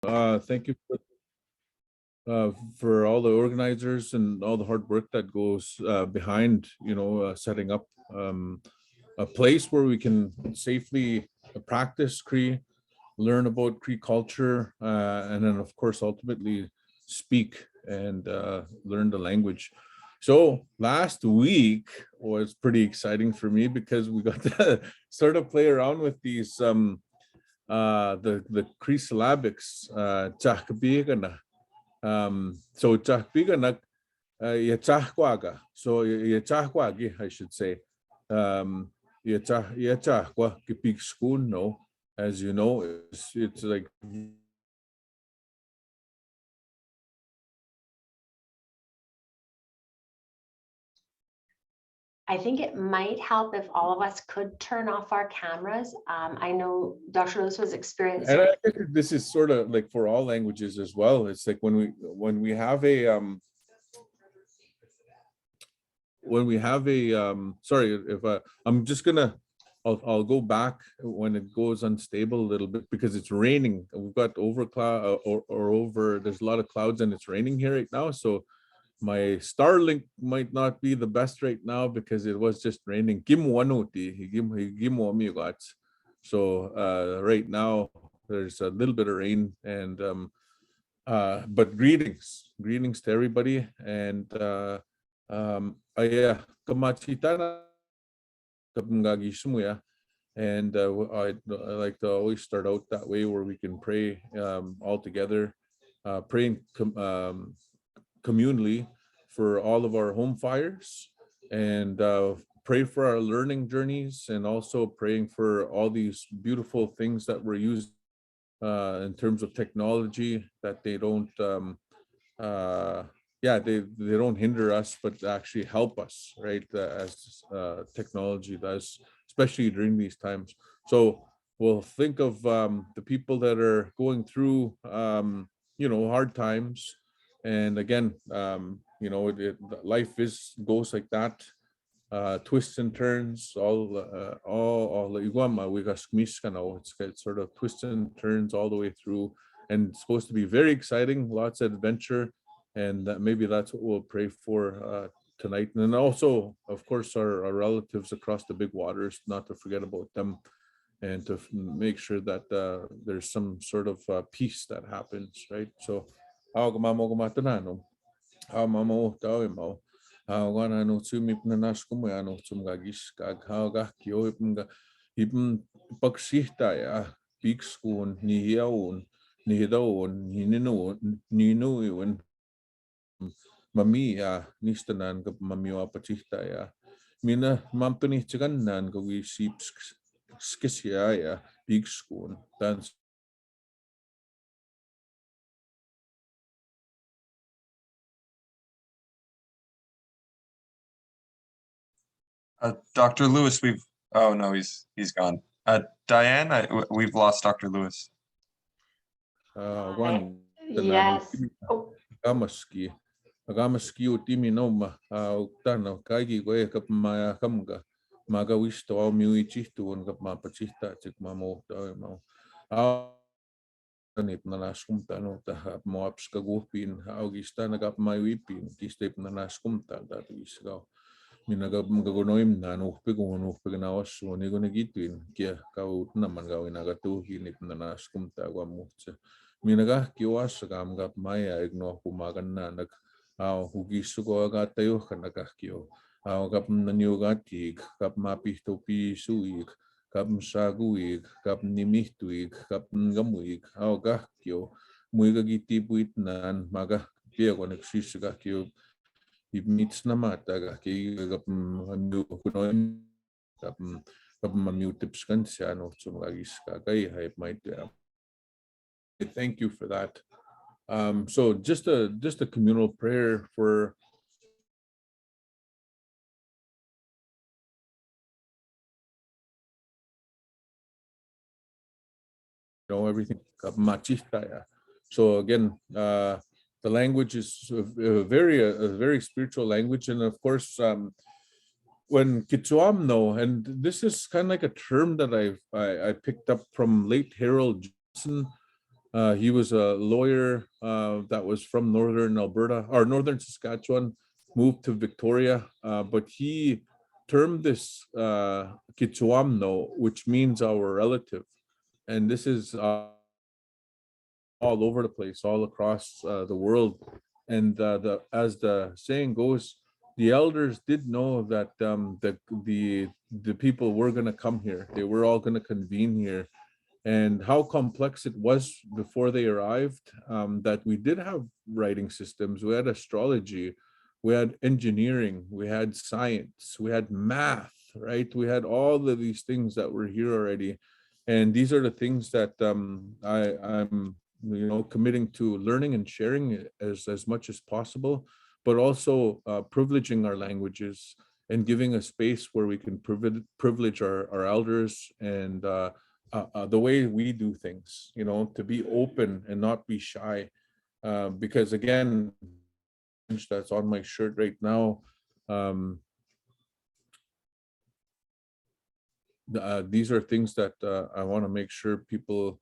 Thank you for all the organizers and all the hard work that goes behind, setting up a place where we can safely practice Cree, learn about Cree culture, and then of course ultimately speak and learn the language. So last week was pretty exciting for me because we got to sort of play around with these the Cree syllabics, so so I should say. Big school, no, as you know, it's like I think it might help if all of us could turn off our cameras. I know Dr. Lewis was experiencing. And I think this is sort of like for all languages as well. It's like when we have a sorry if I'm just gonna I'll go back when it goes unstable a little bit because it's raining. We've got over cloud or over, there's a lot of clouds and it's raining here right now, so my Starlink might not be the best right now because it was just raining. So right now there's a little bit of rain and but greetings to everybody. And yeah, and I like to always start out that way where we can pray all together, praying communally for all of our home fires, and pray for our learning journeys, and also praying for all these beautiful things that we're using in terms of technology, that they don't they don't hinder us but actually help us, right, as technology does, especially during these times. So we'll think of the people that are going through hard times. And again, life goes like that, twists and turns, it's sort of twists and turns all the way through, and it's supposed to be very exciting, lots of adventure. And maybe that's what we'll pray for tonight. And then also, of course, our relatives across the big waters, not to forget about them, and to make sure that there's some sort of peace that happens, right? So wana no tsumip na naskumu ano tsumgagis kaghaga kyo ibn paksihta ya pikskun nihiaun nihidaun ninuun mami ya nistanan ka mamiwa pachihta ya mina mampani chigannan ka we sips skisya ya pikskun that's Dr. Lewis, oh no, he's gone. Diane, we've lost Dr. Lewis. One Yes. Agamaski utimi no tano kaigi go kap maya kamga maga wisto au miui chitu on kap ma pachista chik mamo mo nip na naskumta no ta mo apska gupin augista na kap mai wipin kistep na naskumta da wisga minaga magagonoim na no pegna wasu ni go negituin kia kau naman gawin agatu hinip na naskumta gwamutse minaga kiwas gam gap maya igno kumagan na nag hugisu ko agad tayo kanagakyo kap nanyugatig kap mapihto pisuig kap saguig kap nimihtuig kap ngamuig gakyo muy gagitipuit nan maga pia ko nagsisagakyo ibnits na mata gaki kap manu kunoy kap mamutips kan siya no sumagis kagay hype might thank you for that. So just a communal prayer for everything. So again, the language is a very spiritual language, and of course, when Kitsuamno, and this is kind of like a term that I picked up from late Harold Johnson, He was a lawyer that was from northern Alberta or northern Saskatchewan, moved to Victoria, but he termed this Kitsuamno, which means our relative. And this is all over the place, all across the world. And as the saying goes, the elders did know that the people were going to come here. They were all going to convene here, and how complex it was before they arrived. That we did have writing systems. We had astrology, we had engineering, we had science, we had math. Right? We had all of these things that were here already, and these are the things that I'm committing to learning and sharing as much as possible, but also privileging our languages and giving a space where we can privilege our elders and the way we do things, to be open and not be shy, because again, that's on my shirt right now. These are things that I want to make sure people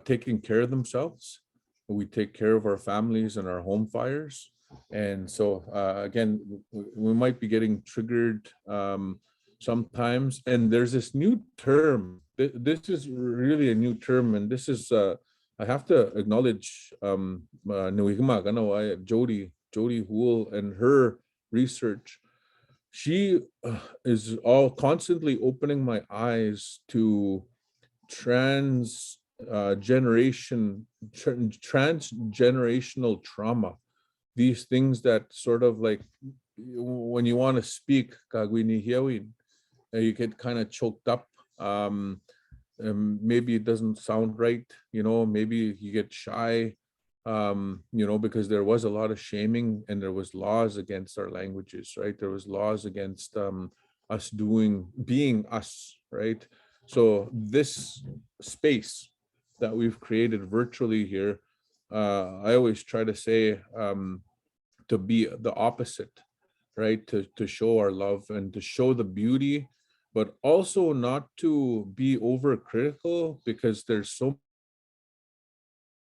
taking care of themselves. We take care of our families and our home fires. And so again, we might be getting triggered sometimes. And there's this new term. This is really a new term, and this is I have to acknowledge Jody Hool and her research. She is all constantly opening my eyes to transgenerational trauma, these things that sort of like when you want to speak you get kind of choked up, maybe it doesn't sound right, maybe you get shy, because there was a lot of shaming and there was laws against our languages, right? There was laws against us being us, right? So this space that we've created virtually here, I always try to say to be the opposite, right? To show our love and to show the beauty, but also not to be overcritical, because there's so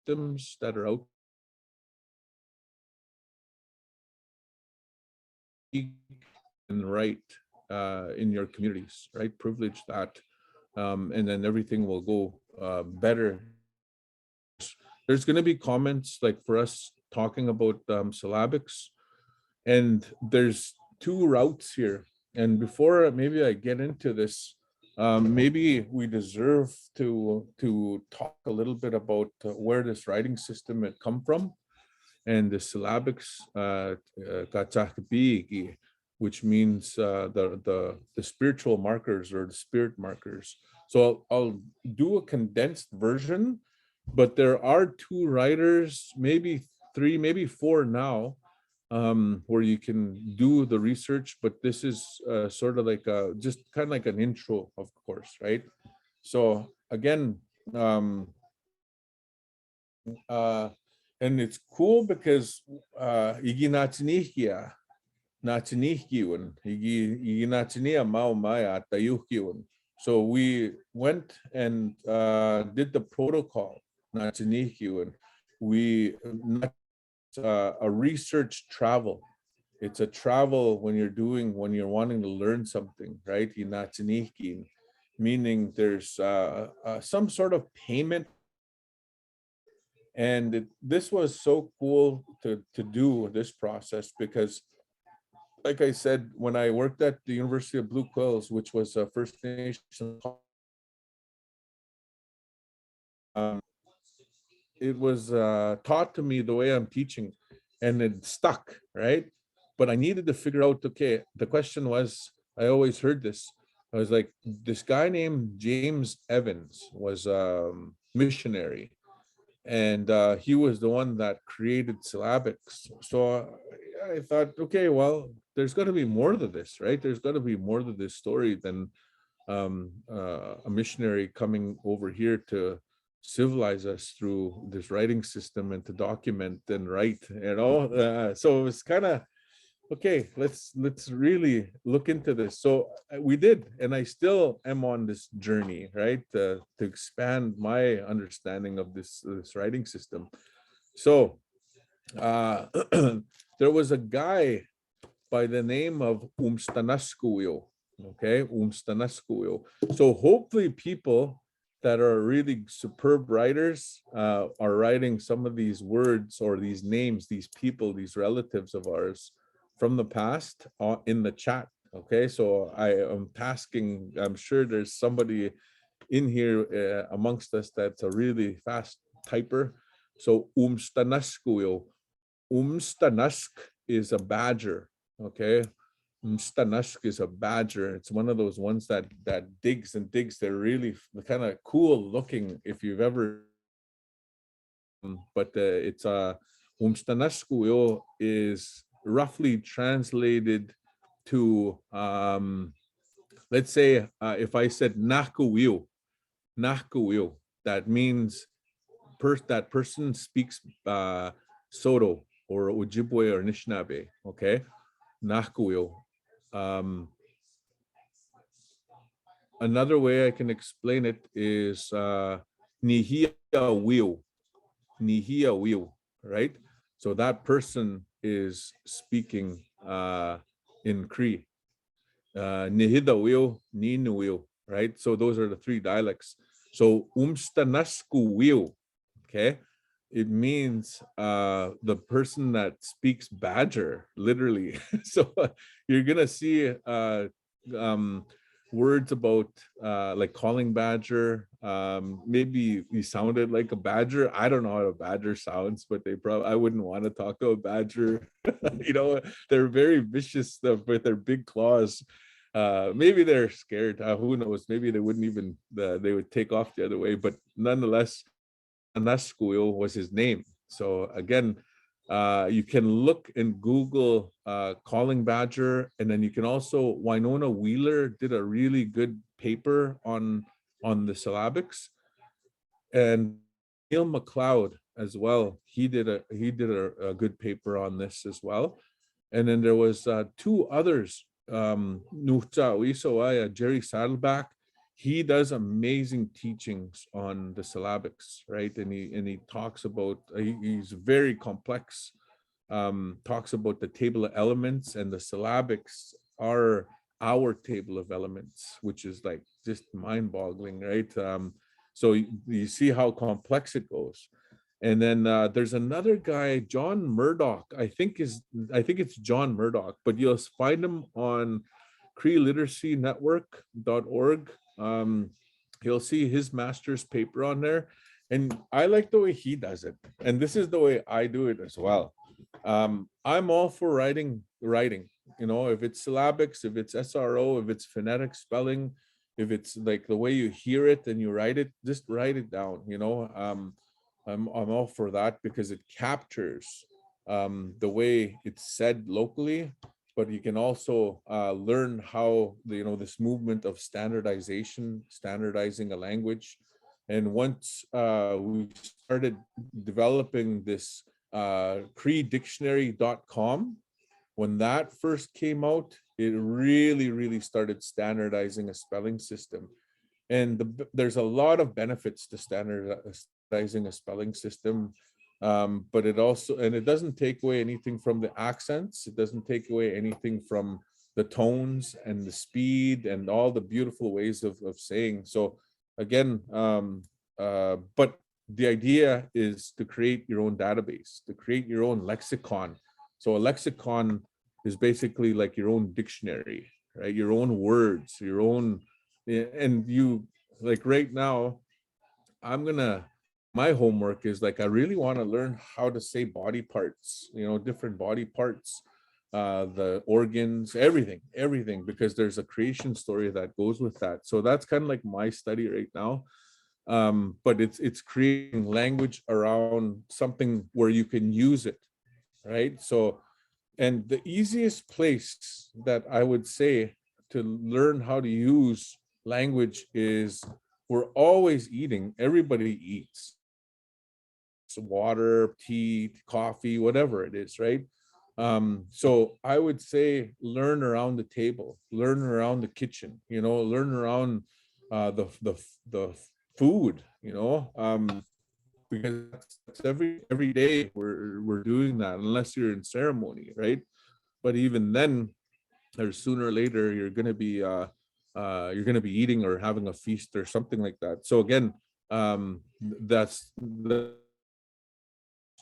systems that are out and right in your communities, right? Privilege that, and then everything will go better. There's going to be comments like for us talking about syllabics, and there's two routes here. And before maybe I get into this, maybe we deserve to talk a little bit about where this writing system had come from, and the syllabics, which means the spiritual markers or the spirit markers. So I'll do a condensed version, but there are two writers, maybe three, maybe four now, where you can do the research, but this is sort of like just kind of like an intro, of course, right? So again, and it's cool because igi natinikia natinihkiun igi natinia mau maya tayuhkiun. So we went and did the protocol natinihkiun. We a research travel. It's a travel when you're wanting to learn something, right? Natinihkin, meaning there's some sort of payment. And this was so cool to do this process because, like I said, when I worked at the University of Blue Quills, which was a First Nation, it was taught to me the way I'm teaching, and it stuck, right? But I needed to figure out, okay, the question was, I always heard this. I was like, this guy named James Evans was a missionary, and he was the one that created syllabics. So I thought, okay, well, there's got to be more to this, right? There's got to be more to this story than a missionary coming over here to civilize us through this writing system and to document and write, so it's kind of okay, let's really look into this. So we did, and I still am on this journey, right, to expand my understanding of this writing system. So there was a guy by the name of Umstanaskuyo. Okay, Umstanaskuyo. So hopefully people that are really superb writers are writing some of these words or these names, these people, these relatives of ours from the past in the chat. Okay, so I am tasking, I'm sure there's somebody in here amongst us that's a really fast typer. So Umstanaskuyo. Umstanask is a badger. Okay, Umstanask is a badger. It's one of those ones that digs and digs. They're really kind of cool looking if you've ever. But it's Umstanaskuyo is roughly translated to let's say if I said Nakuyo, Nakuyo, that means that person speaks Soto or Ojibwe or Anishinaabe, okay? Nakuyo. Another way I can explain it is Nihia Wheel. Nihia Wheel, right? So that person is speaking in Cree. Nihida Wheel, Ninu Wheel, right? So those are the three dialects. So Umstanasku Wheel, okay? It means the person that speaks badger, literally. So you're gonna see words about like calling badger. Maybe he sounded like a badger. I don't know how a badger sounds, but they probably, I wouldn't want to talk to a badger. You know, they're very vicious with their big claws. Maybe they're scared. Who knows? Maybe they wouldn't even they would take off the other way. But nonetheless, Anaskuyo was his name. So again, you can look and Google calling badger, and then you can also, Winona Wheeler did a really good paper on the syllabics, and Neil McLeod as well. He did a good paper on this as well. And then there was two others, Jerry Saddleback. He does amazing teachings on the syllabics, right? And he talks about, he's very complex, talks about the table of elements, and the syllabics are our table of elements, which is like just mind-boggling, right? So you see how complex it goes. And then there's another guy, John Murdoch. I think it's John Murdoch, but you'll find him on creeliteracynetwork.org. You'll see his master's paper on there. And I like the way he does it. And this is the way I do it as well. I'm all for writing, you know, if it's syllabics, if it's SRO, if it's phonetic spelling, if it's like the way you hear it and you write it, just write it down, you know. I'm all for that because it captures the way it's said locally, but you can also learn how this movement of standardization, standardizing a language. And once we started developing this creedictionary.com, when that first came out, it really started standardizing a spelling system. And there's a lot of benefits to standardizing a spelling system, but it doesn't take away anything from the accents. It doesn't take away anything from the tones and the speed and all the beautiful ways of saying. So again, but the idea is to create your own database, to create your own lexicon. So a lexicon is basically like your own dictionary, right? Your own words, your own. And you, like right now, my homework is like, I really want to learn how to say body parts, different body parts, the organs, everything, because there's a creation story that goes with that. So that's kind of like my study right now. But it's creating language around something where you can use it, right? So, and the easiest place that I would say to learn how to use language is, we're always eating. Everybody eats water, tea, coffee, whatever it is, right? So I would say learn around the table, learn around the kitchen, you know, learn around the food, you know, because that's every day we're doing that, unless you're in ceremony, right? But even then, or sooner or later, you're gonna be eating or having a feast or something like that. So again, that's the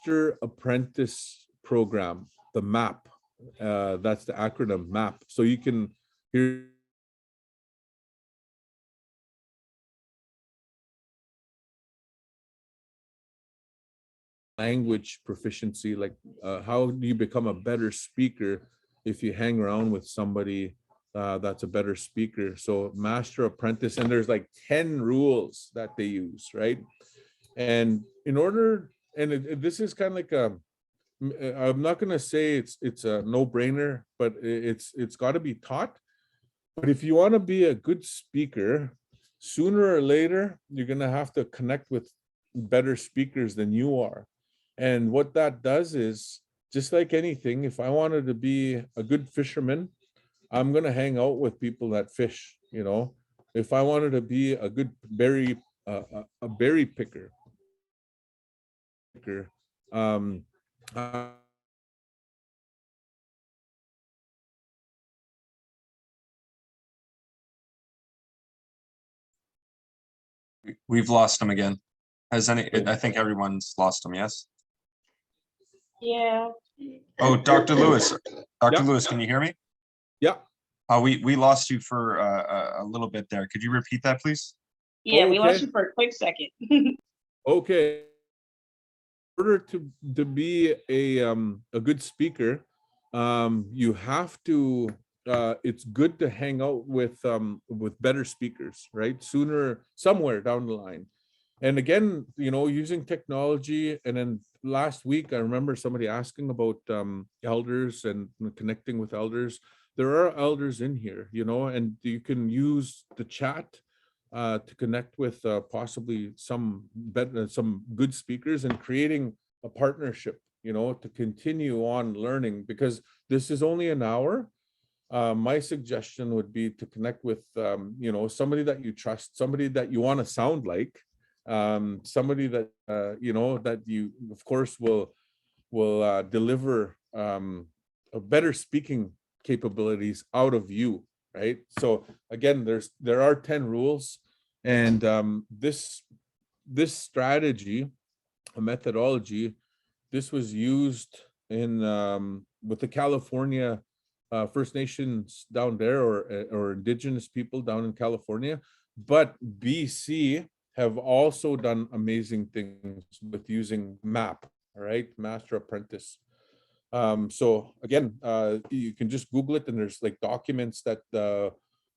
Master-apprentice program, the MAP. That's the acronym MAP. So you can hear language proficiency, like how do you become a better speaker if you hang around with somebody that's a better speaker. So Master-apprentice, and there's like 10 rules that they use, right? And in order, and this is kind of like I'm not going to say it's a no-brainer, but it's got to be taught. But if you want to be a good speaker, sooner or later, you're going to have to connect with better speakers than you are. And what that does is, just like anything, if I wanted to be a good fisherman, I'm going to hang out with people that fish, you know. If I wanted to be a good berry, a berry picker, um, We've lost him again. I think everyone's lost him, yes? Yeah. Oh, Dr. Lewis. Dr. Yeah. Lewis, can you hear me? yeah. We lost you for a little bit there. Could you repeat that, please? Yeah, we lost Okay. you for a quick second. Okay. In order to be a good speaker, you have to. It's good to hang out with better speakers, right? Sooner, somewhere down the line. And again, you know, using technology. And then last week, I remember somebody asking about elders and connecting with elders. There are elders in here, you know, and you can use the chat to connect with possibly some good speakers, and creating a partnership, you know, to continue on learning, because this is only an hour. My suggestion would be to connect with you know, somebody that you trust, somebody that you want to sound like, somebody that you know, that you of course will deliver a better speaking capabilities out of you, right? So again, there are 10 rules, and this strategy, a methodology, this was used in with the California First Nations down there, or indigenous people down in California. But BC have also done amazing things with using MAP, all right, Master-apprentice. So again, you can just Google it, and there's like documents that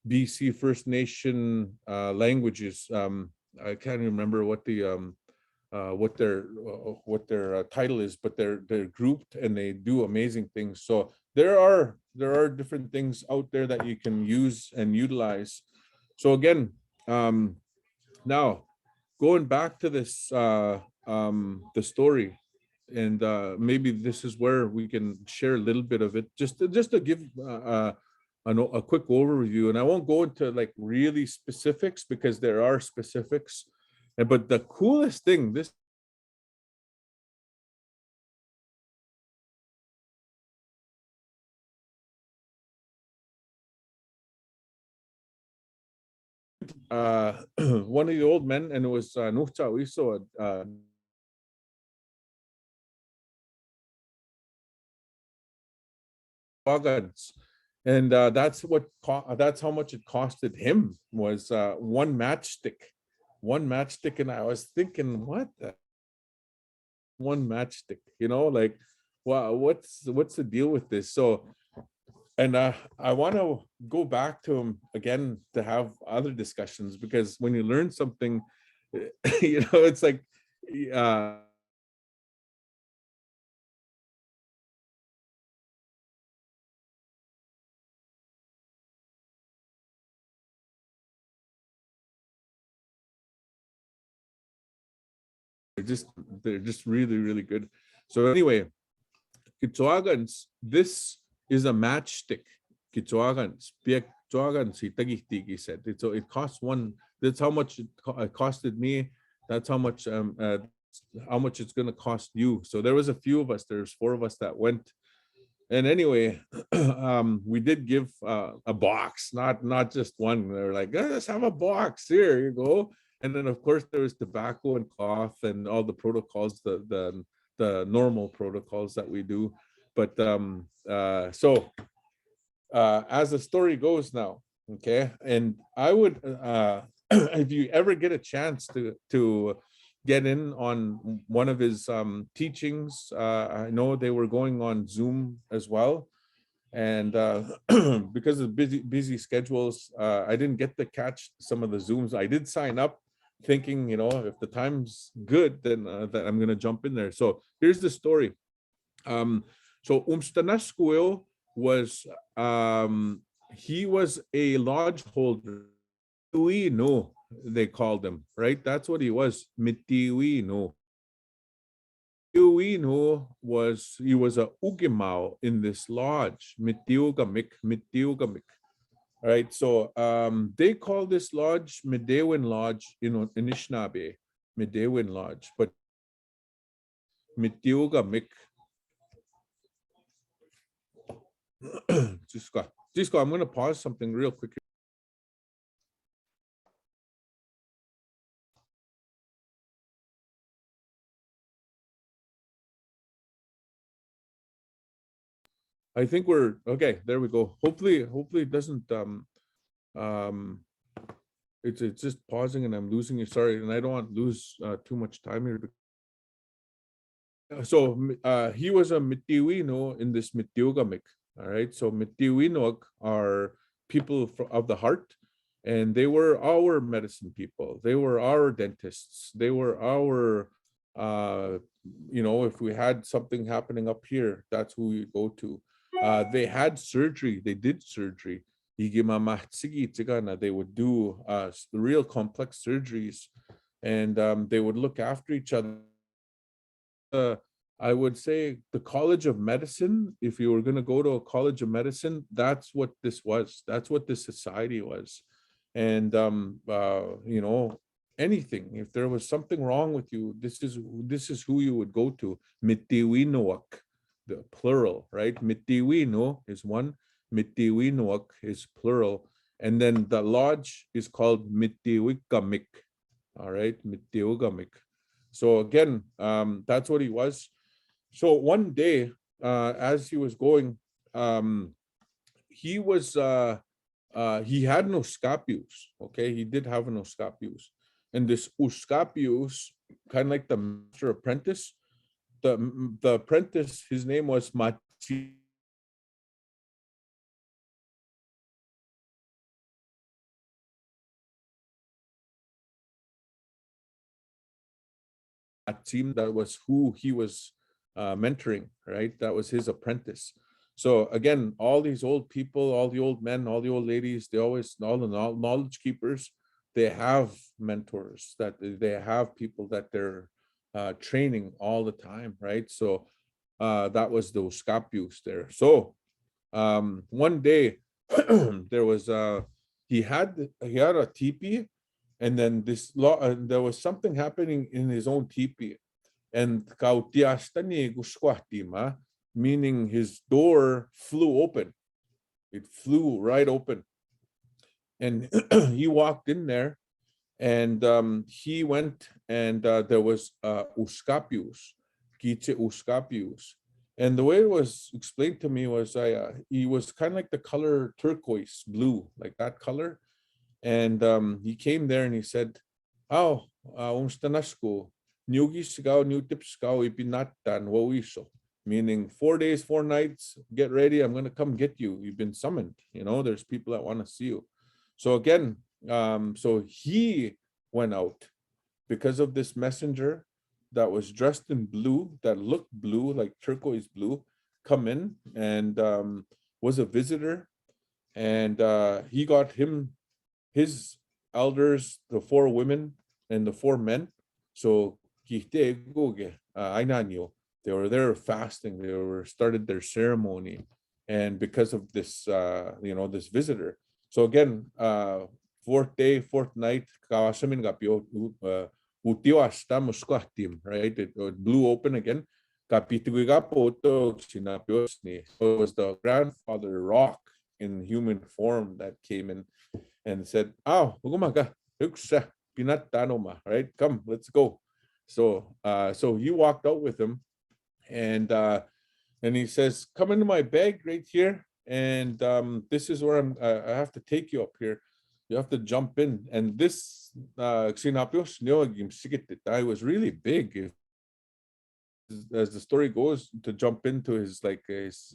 BC First Nation languages. I can't remember what their title is, but they're grouped and they do amazing things. So there are different things out there that you can use and utilize. So again, now going back to this the story, and maybe this is where we can share a little bit of it, just to give a quick overview. And I won't go into like really specifics, because there are specifics. But the coolest thing, this one of the old men, and it was Nuhta Wiso, Wagans. And that's how much it costed him, was one matchstick. And I was thinking, what the one matchstick, you know, like, wow, what's the deal with this? So, and I want to go back to him again to have other discussions, because when you learn something, you know, it's like they're just really, really good. So anyway, Kitsuagans, this is a matchstick. Kitsuagans, he said. So it costs one. That's how much it costed me. That's how much it's going to cost you. So there was a few of us. There's 4 of us that went. And anyway, we did give a box, not just one. They're like, let's have a box. Here you go. And then of course there was tobacco and cloth and all the protocols, the normal protocols that we do. But so as the story goes now, okay, and I would if you ever get a chance to get in on one of his teachings, I know they were going on Zoom as well, and because of busy schedules, I didn't get to catch some of the Zooms. I did sign up thinking, if the time's good, then that I'm going to jump in there. So here's the story. So Umstanaskuil was he was a lodge holder. We know they called him, right? That's what he was. Mitiwino. He was a ugimao in this lodge. Mitiugamik. Right, so they call this lodge Medewin Lodge in Anishinaabe, Medewin Lodge, but Mitiugamik. Jisko, I'm going to pause something real quick. I think we're okay. There we go. Hopefully it doesn't it's just pausing and I'm losing you. Sorry, and I don't want to lose too much time here. So he was a Mitiwino in this Mitiugamik. All right. So Mitiwinog are people of the heart, and they were our medicine people. They were our dentists. They were our if we had something happening up here, that's who we go to. They had surgery. They did surgery. They would do real complex surgeries, and they would look after each other. I would say the College of Medicine, if you were going to go to a College of Medicine, that's what this was. That's what this society was. And, anything, if there was something wrong with you, this is who you would go to. Mitiwinoak, the plural, right? Mitiwino is one, Mitiwinoak is plural. And then the lodge is called Mitiwigamik, all right? Mitiwigamik. So again, that's what he was. So one day, as he was going, he had no scapius. Okay, he did have no scapius, and this uscapius, kind of like the Master-apprentice. The apprentice, his name was Machi. That was who he was mentoring, right? That was his apprentice. So again, all these old people, all the old men, all the old ladies, all the knowledge keepers, they have mentors, that they have people that they're training all the time, right? So that was the scapius there. So one day there was he had a teepee, and then there was something happening in his own teepee, and meaning his door flew open. It flew right open, and he walked in there, and he went, and there was uscapius, and the way it was explained to me was he was kind of like the color turquoise blue, like that color. And he came there and he said, "Oh, umstanasco, nyugisigaw, newtipsigaw, ipinatan, wawiso." Meaning 4 days, 4 nights, get ready, I'm gonna come get you. You've been summoned, there's people that want to see you. So again, so he went out because of this messenger that was dressed in blue, that looked blue, like turquoise blue, come in, and was a visitor. And he got his elders, the 4 women and the 4 men. So They were there fasting. They were started their ceremony, and because of this, this visitor. So again, fourth day, fourth night, kawasamin kapio utio hasta musquahtim, right? It blew open again. It was the grandfather rock in human form that came in and said, "Oh, right? Come, let's go." So, so he walked out with him, and he says, "Come into my bag right here, and this is where I have to take you up here. You have to jump in." And this I was really big, as the story goes, to jump into his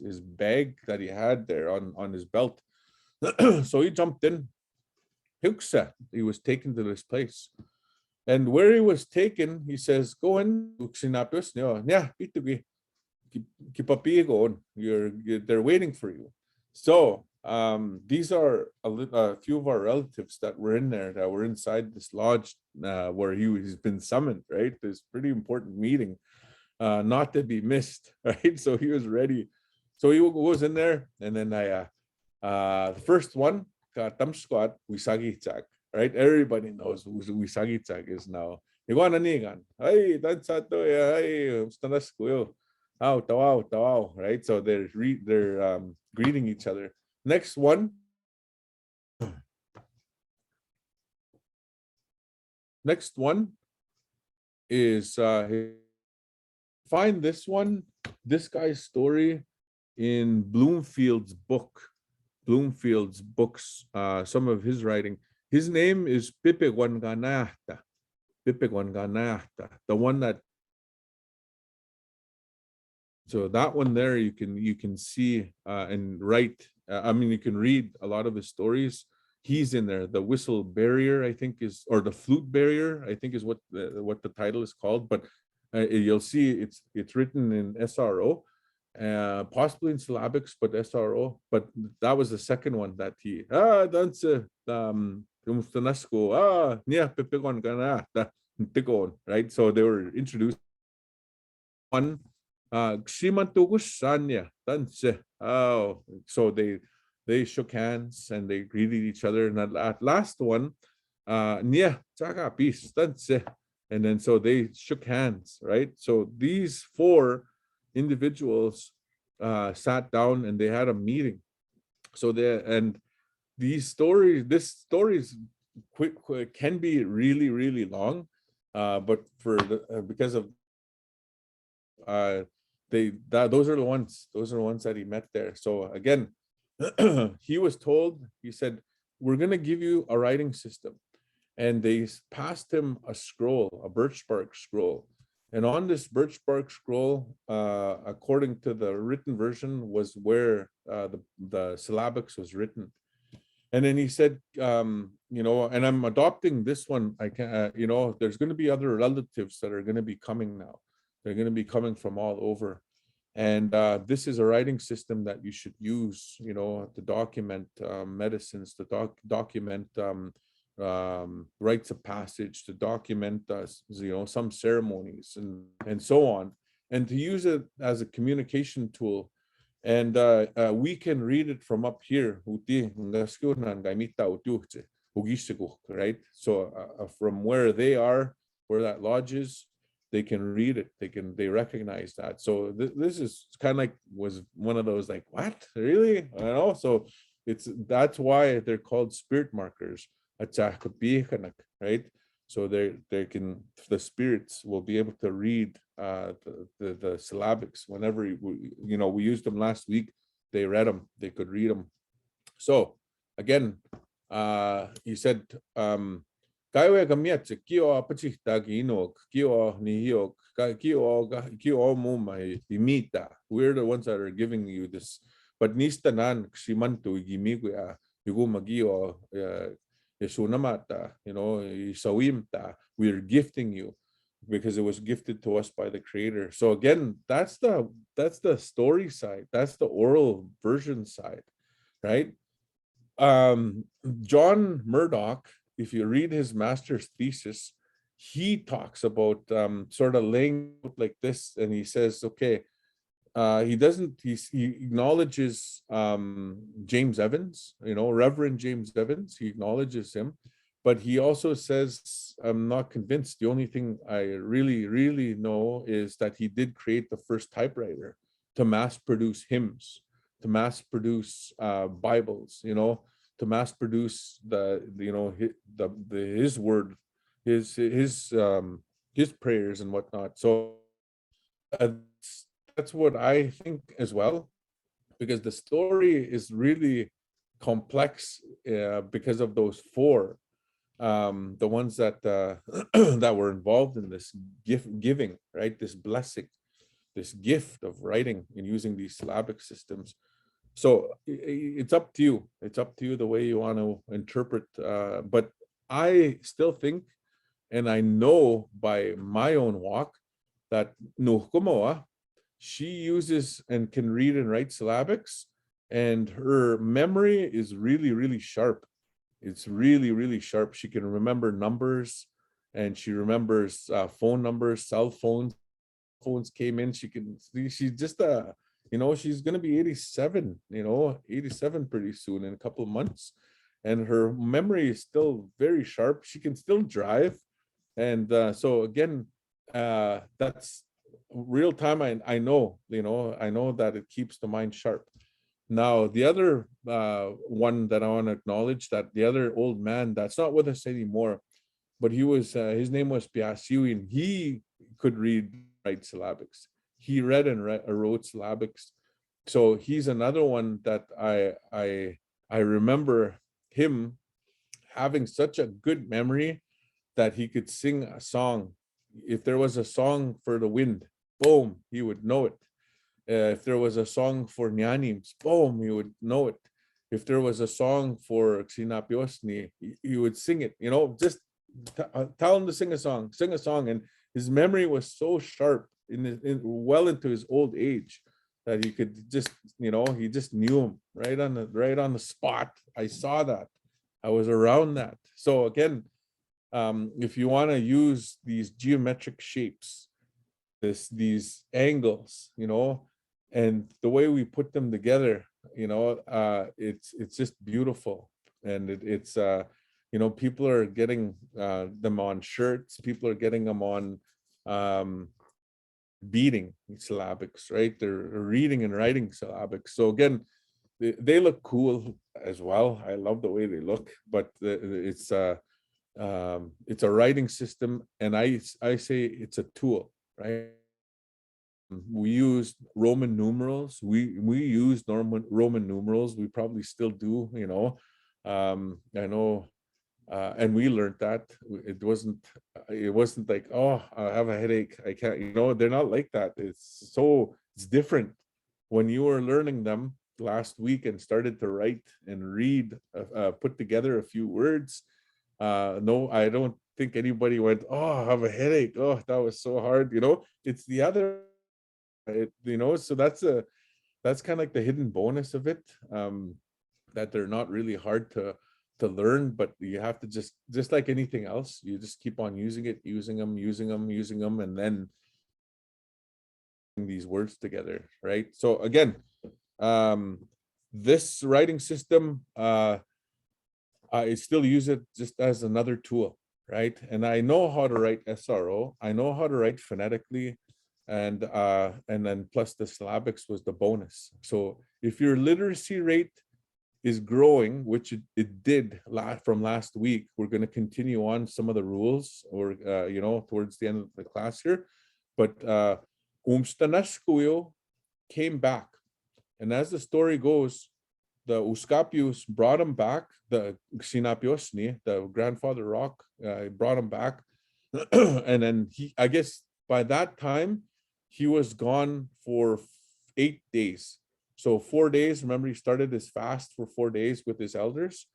his bag that he had there on his belt. So he jumped in. He was taken to this place, and where he was taken, he says, "Go in." They're waiting for you. So these are a few of our relatives that were in there, that were inside this lodge where he's been summoned, right? This pretty important meeting, not to be missed, right? So he was ready. So he was in there, and then the first one, Tam Squat, Wisagichak, right? Everybody knows who Wisagichak is now. Hey, that's hey, tawao, right? So they're greeting each other. Next one. Next one is find this one, this guy's story in Bloomfield's books, some of his writing. His name is Pipe Wanganahta, the one that. So that one there, you can see and write. You can read a lot of his stories. He's in there. The whistle barrier, I think, or the flute barrier, I think, is what the title is called. But you'll see it's written in SRO, possibly in syllabics, but SRO. But that was the second one that he right. So they were introduced. One. Oh, so they shook hands and they greeted each other, and at last one, peace, and then so they shook hands, right? So these four individuals sat down and they had a meeting. So this stories can be really, really long, but because of those are the ones that he met there. So again, he was told, he said, "We're going to give you a writing system," and they passed him a scroll, a birch bark scroll, and on this birch bark scroll, according to the written version, was where the syllabics was written. And then he said, and I'm adopting this one. I can, there's going to be other relatives that are going to be coming now. They're going to be coming from all over. And this is a writing system that you should use, to document medicines, to document rites of passage, to document, some ceremonies and so on, and to use it as a communication tool. And we can read it from up here, right? So from where they are, where that lodge is, they can read it. They recognize that. So this is kind of was one of those what, really? I know. So that's why they're called spirit markers, right? So the spirits will be able to read the syllabics whenever we used them last week. They read them. They could read them. So again, he said, we're the ones that are giving you this. But we're gifting you because it was gifted to us by the Creator. So again, that's the story side. That's the oral version side, right? John Murdoch, if you read his master's thesis, he talks about sort of laying out like this, and he says, okay, he doesn't, he acknowledges James Evans, Reverend James Evans, he acknowledges him, but he also says, I'm not convinced. The only thing I really know is that he did create the first typewriter to mass produce hymns, to mass produce Bibles, to mass produce his word, his prayers and whatnot. So that's what I think as well, because the story is really complex because of those four, the ones that that were involved in this giving, right? This blessing, this gift of writing and using these syllabic systems. So it's up to you. It's up to you the way you want to interpret. But I still think, and I know by my own walk, that Nuhkumoa, she uses and can read and write syllabics, and her memory is really sharp. It's really sharp. She can remember numbers, and she remembers phone numbers, cell phones. Phones came in. She's just she's gonna be 87, 87 pretty soon in a couple of months, and her memory is still very sharp. She can still drive, and so again, that's real time. I know, I know that it keeps the mind sharp. Now, the other one that I want to acknowledge, that the other old man that's not with us anymore, but he was, his name was Piasiwi, and he could read, write syllabics. He read and wrote syllabics. So he's another one that I remember him having such a good memory that he could sing a song. If there was a song for the wind, boom, he would know it. If there was a song for Nyanims, boom, he would know it. If there was a song for Xinapiosni, he would sing it. Just tell him to sing a song, and his memory was so sharp well into his old age that he could just, he just knew him right on the spot. I saw that. I was around that. So again, if you want to use these geometric shapes, these angles, and the way we put them together, it's just beautiful. And it's people are getting them on shirts. People are getting them on beating syllabics, right? They're reading and writing syllabics. So again, they look cool as well. I love the way they look, but it's a writing system, and I say it's a tool, right? We used Roman numerals. We used Roman numerals. We probably still do, I know, and we learned that. It wasn't like, oh, I have a headache, I can't, they're not like that. It's different. When you were learning them last week and started to write and read, put together a few words, no, I don't think anybody went, oh, I have a headache, oh, that was so hard. It's the other, so that's kind of like the hidden bonus of it, that they're not really hard to learn, but you have to just like anything else, you just keep on using them, and then these words together, right? So again, this writing system, I still use it just as another tool, right? And I know how to write SRO. I know how to write phonetically, and then plus the syllabics was the bonus. So if your literacy rate is growing, which it did from last week, we're going to continue on some of the rules, or towards the end of the class here. But Umstanaskuyo came back, and as the story goes, the Uskapius brought him back. The Xinapiosni, the grandfather rock, brought him back, and then I guess by that time he was gone for 8 days. So 4 days. Remember, he started his fast for 4 days with his elders,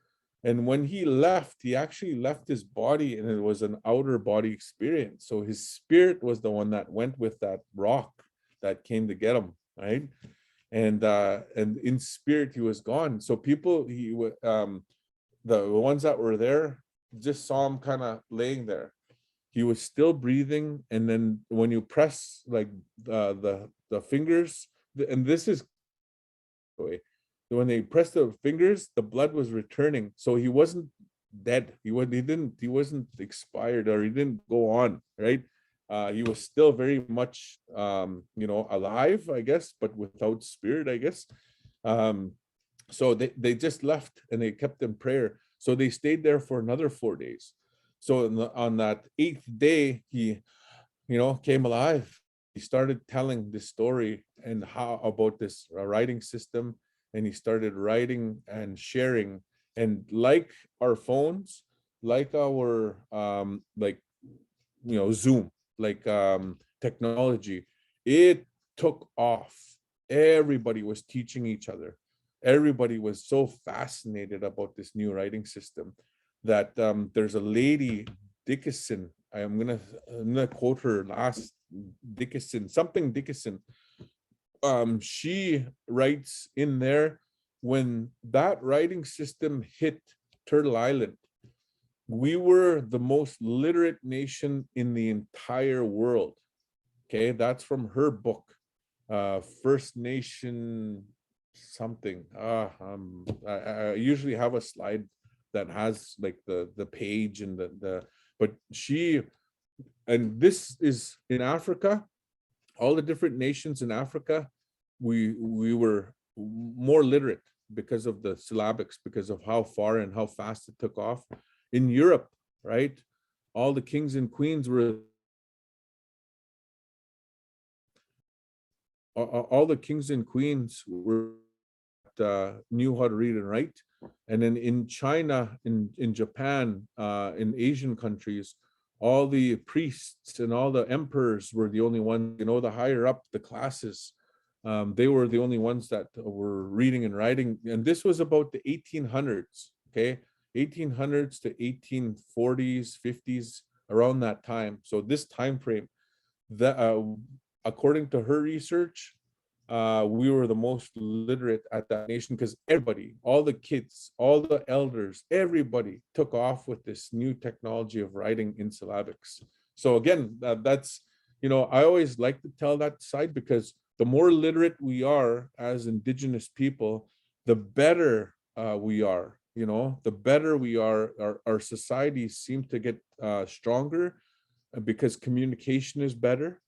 and when he left, he actually left his body, and it was an outer body experience. So his spirit was the one that went with that rock that came to get him, right? And in spirit he was gone. So people, the ones that were there just saw him kind of laying there, he was still breathing. And then when you press like the fingers, and this is when they pressed the fingers, the blood was returning. So he wasn't dead. He wasn't expired, or he didn't go on, right? He was still very much alive, I guess, but without spirit, I guess. So they just left, and they kept in prayer. So they stayed there for another 4 days. So on that 8th day, he came alive. He started telling this story and how about this writing system, and he started writing and sharing. And like our phones, like our Zoom, like technology, it took off. Everybody was teaching each other. Everybody was so fascinated about this new writing system that there's a lady, Dickinson. I'm gonna quote her last, Dickinson. She writes in there, when that writing system hit Turtle Island, we were the most literate nation in the entire world. Okay, that's from her book, First Nation something. I usually have a slide that has like the page and but she, and this is in Africa, all the different nations in Africa, we were more literate because of the syllabics, because of how far and how fast it took off. In Europe, right, all the kings and queens were knew how to read and write. And then in China, in Japan, in Asian countries, all the priests and all the emperors were the only ones, the higher up the classes, they were the only ones that were reading and writing. And this was about the 1800s, okay, 1800s to 1840s, 50s, around that time. So this time frame, that according to her research, we were the most literate at that nation, because everybody, all the kids, all the elders, everybody took off with this new technology of writing in syllabics. So again, that's, I always like to tell that side, because the more literate we are as Indigenous people, the better we are, the better we are. Our societies seem to get stronger because communication is better.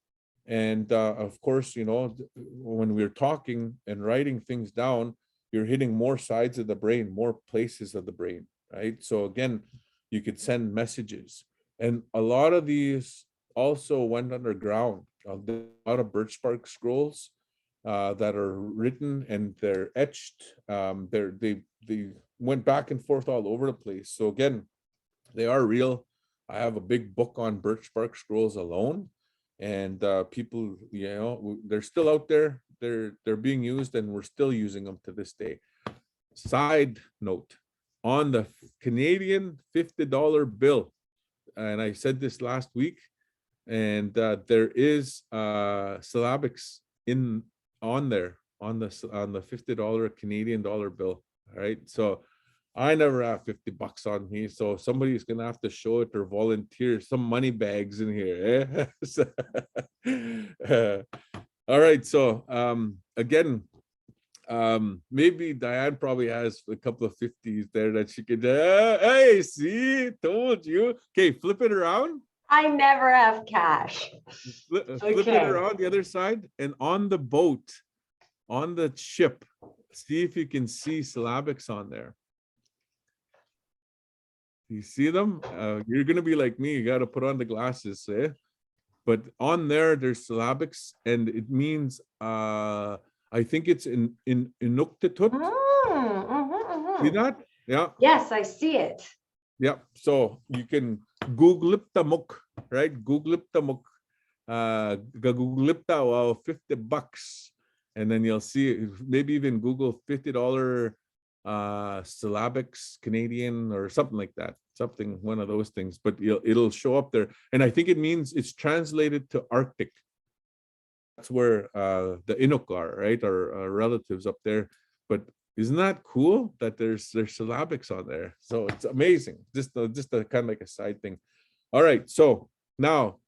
And of course, when we're talking and writing things down, you're hitting more sides of the brain, more places of the brain, right? So again, you could send messages. And a lot of these also went underground. A lot of birch bark scrolls that are written and they're etched. They went back and forth all over the place. So again, they are real. I have a big book on birch bark scrolls alone. And people, they're still out there. They're being used, and we're still using them to this day. Side note, on the Canadian $50 bill, and I said this last week, and there is syllabics on there on the $50 Canadian dollar bill. All right, so I never have $50 on me, so somebody's gonna have to show it or volunteer some money bags in here. All right, so again, maybe Diane probably has a couple of 50s there that she could. Hey, see, told you. Okay, flip it around. I never have cash. Flip Okay. it around the other side, and on the boat, on the ship, see if you can see syllabics on there. You see them? You're gonna be like me. You got to put on the glasses, eh? But on there, there's syllabics, and it means I think it's in Inuktitut. See that? Yeah. Yes, I see it. Yeah. So you can Googliptamuk, right? Googliptamuk. Googlipta, wow, $50, and then you'll see it. Maybe even Google $50 syllabics Canadian or something like that, something, one of those things, but it'll show up there. And I think it means it's translated to Arctic. That's where the Inuk are, right? Our relatives up there. But isn't that cool that there's syllabics on there? So it's amazing. Just a kind of like a side thing. All right, so Now,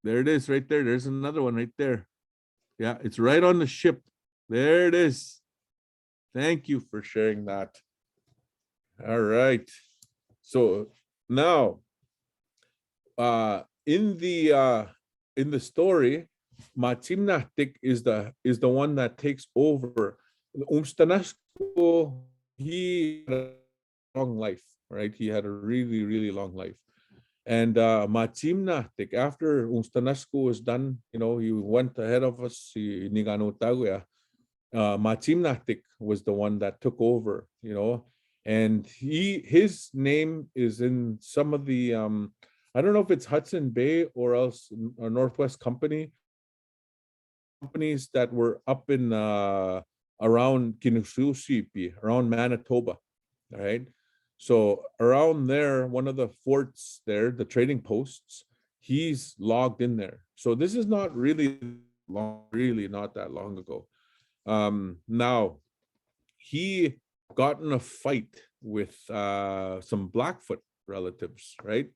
there it is right there. There's another one right there. Yeah, it's right on the ship. There it is. Thank you for sharing that. All right. So now, in the story, Matimnatik is the one that takes over. Umstanashko, he had a long life, right? He had a really, really long life. And Matimnatik, after Umstanashko was done, he went ahead of us. Matimnatik was the one that took over, and his name is in some of the I don't know if it's Hudson Bay or else Northwest companies that were up in around Kinususipi, around Manitoba, right? So around there, one of the forts there, the trading posts, he's logged in there. So this is not really long, really not that long ago. Now, he got in a fight with some Blackfoot relatives, right?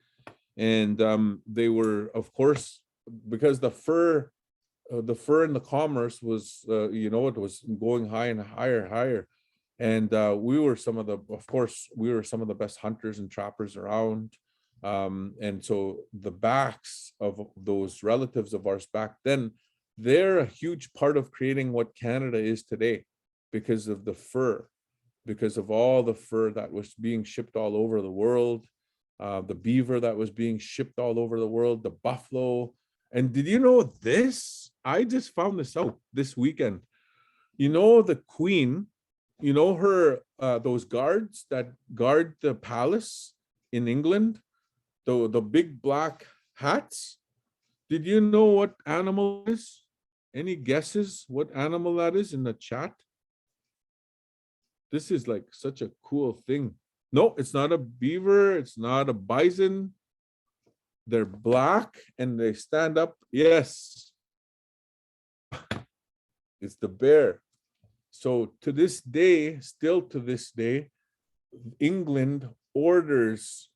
And they were, of course, because the fur and the commerce was, it was going high and higher. And we were some of the best hunters and trappers around. And so the backs of those relatives of ours back then, they're a huge part of creating what Canada is today because of the fur, because of all the fur that was being shipped all over the world, the beaver that was being shipped all over the world, the buffalo. And did you know this? I just found this out this weekend. The Queen, her, those guards that guard the palace in England, the big black hats. Did you know what animal it is? Any guesses what animal that is in the chat? This is like such a cool thing. No, it's not a beaver. It's not a bison. They're black and they stand up. Yes. It's the bear. So to this day, still to this day, England orders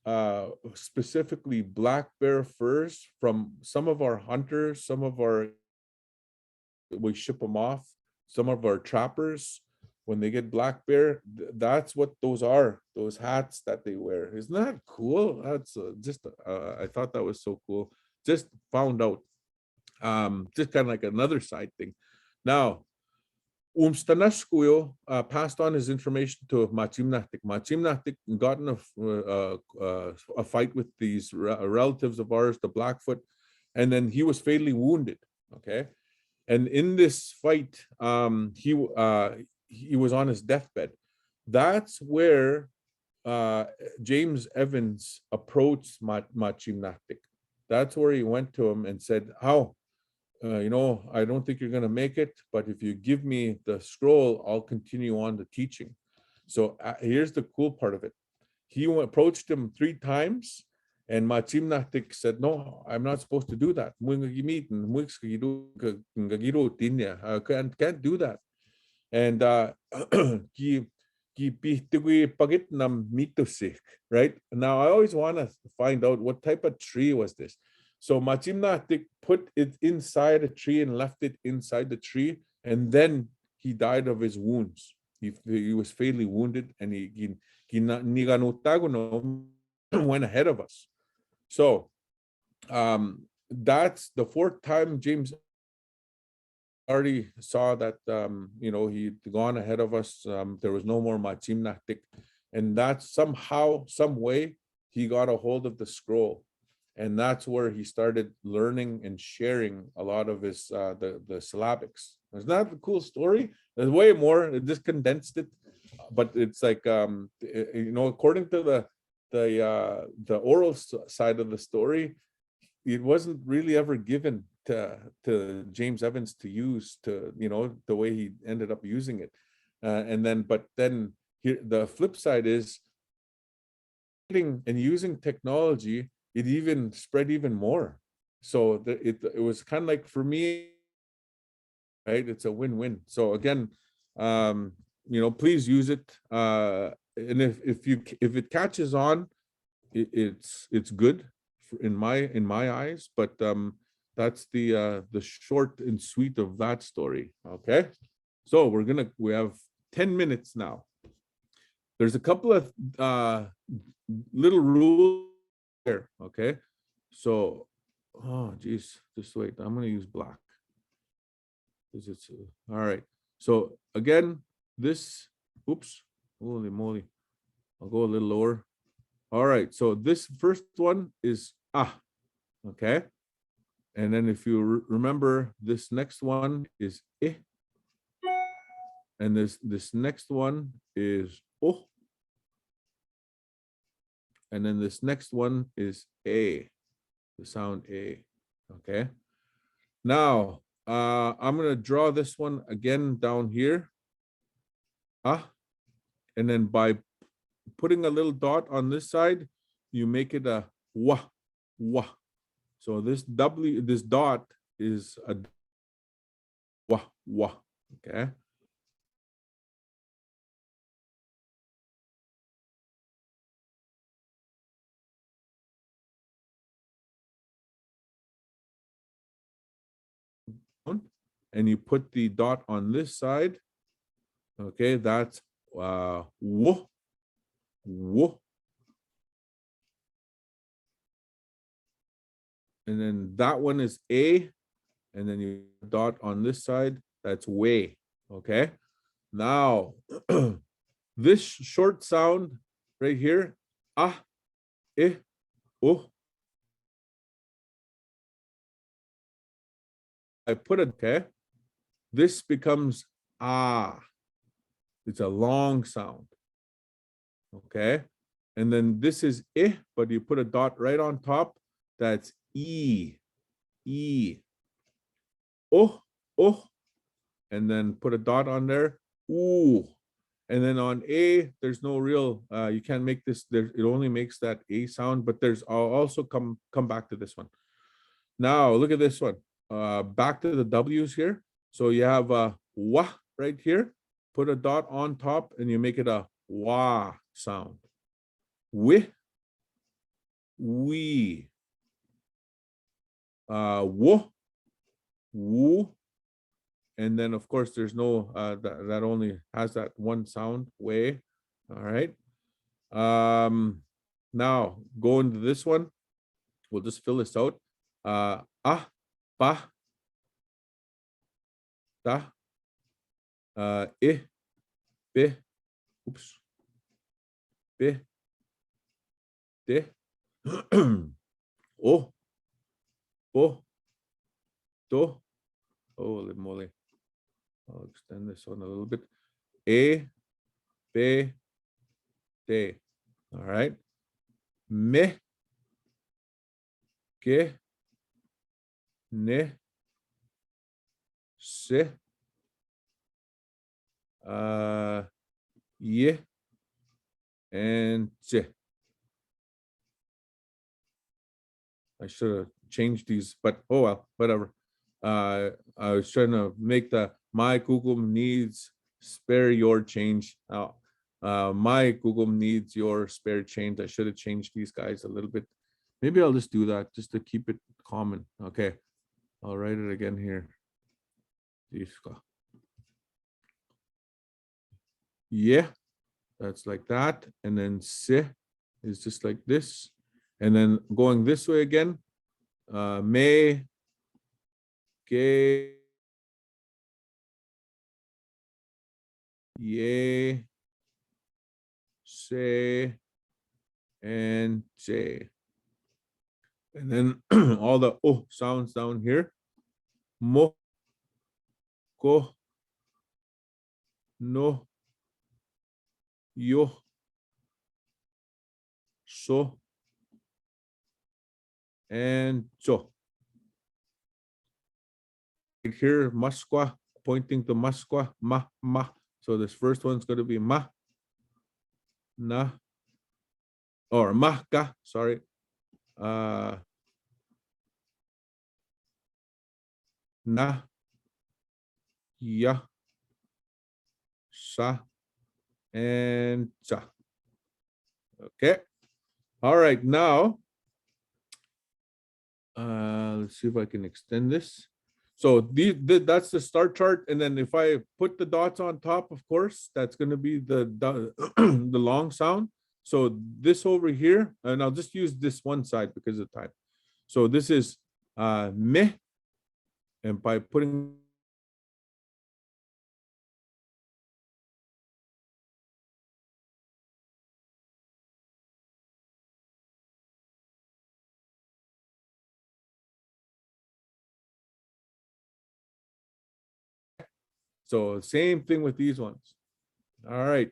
specifically black bear furs from some of our hunters, we ship them off, some of our trappers. When they get black bear, that's what those are, those hats that they wear. Isn't that cool? That's I thought that was so cool. Just found out, just kind of like another side thing. Now, Umstanashkuyo passed on his information to Matimnatik. Matimnatik got in a fight with these relatives of ours, the Blackfoot, and then he was fatally wounded. Okay, and in this fight, he was on his deathbed. That's where James Evans approached Matimnatik. That's where he went to him and said, "How? I don't think you're going to make it, but if you give me the scroll, I'll continue on the teaching." So here's the cool part of it. He approached him 3 times, and Matimnatik said, "No, I'm not supposed to do that. I can't do that." And right now, I always want to find out what type of tree was this. So Matimnatik put it inside a tree and left it inside the tree, and then he died of his wounds. He was fatally wounded, and he went ahead of us. So that's the 4th time James already saw that he'd gone ahead of us. There was no more Matimnatik, and that's somehow, some way, he got a hold of the scroll. And that's where he started learning and sharing a lot of his the syllabics. Isn't that a cool story? There's way more. It just condensed it, but it's like according to the oral side of the story, it wasn't really ever given to James Evans to use the way he ended up using it, but then here the flip side is and using technology. It even spread even more. So it was kind of like, for me, right? It's a win-win. So again, please use it. And if it catches on, it's good. in my eyes, but that's the short and sweet of that story. Okay, so we have 10 minutes now. There's a couple of little rules here. Okay, so oh geez, just wait. I'm gonna use black. Is it all right? So again, this. Oops, holy moly! I'll go a little lower. All right, so this first one is okay, and then if you remember, this next one is and this next one is and then this next one is the sound a. Okay, now I'm gonna draw this one again down here, and then by putting a little dot on this side, you make it a wah. So this dot is a wah. Okay. And you put the dot on this side. Okay, that's wah. And then that one is a, and then you dot on this side, that's way. Okay, now this short sound right here, I put it, okay, this becomes it's a long sound. Okay, and then this is but you put a dot right on top, that's e. And then put a dot on there, ooh. And then on a, there's no real, you can't make this there, it only makes that a sound, but I'll also come back to this one. Now look at this one, back to the W's here. So you have a wah right here, put a dot on top, and you make it a wah sound. We, wo, woo. And then of course there's no that only has that one sound, way. All right, now go into this one, we'll just fill this out. Pa, ta, be, oops, be, de, o, do, holy moly. I'll extend this one a little bit. A, B, D. All right. Me, ke, ne, se, ye, and je. I should have changed these, but oh well, whatever. I was trying to make my Google needs spare your change. My Google needs your spare change. I should have changed these guys a little bit. Maybe I'll just do that just to keep it common. Okay, I'll write it again here. Yeah, that's like that. And then se is just like this. And then going this way again, me, ke, ye, se, and je. And then all the sounds down here. Mo, ko, no, yo, so, and so. Right here, maskwa, pointing to maskwa, ma. So this first one's going to be ma, na, or mahka, sorry. Na, ya, sa, and sa. Okay. All right. Now, let's see if I can extend this. So that's the start chart. And then if I put the dots on top, of course, that's going to be the the long sound. So this over here, and I'll just use this one side because of time. So this is meh. And by putting so same thing with these ones. All right.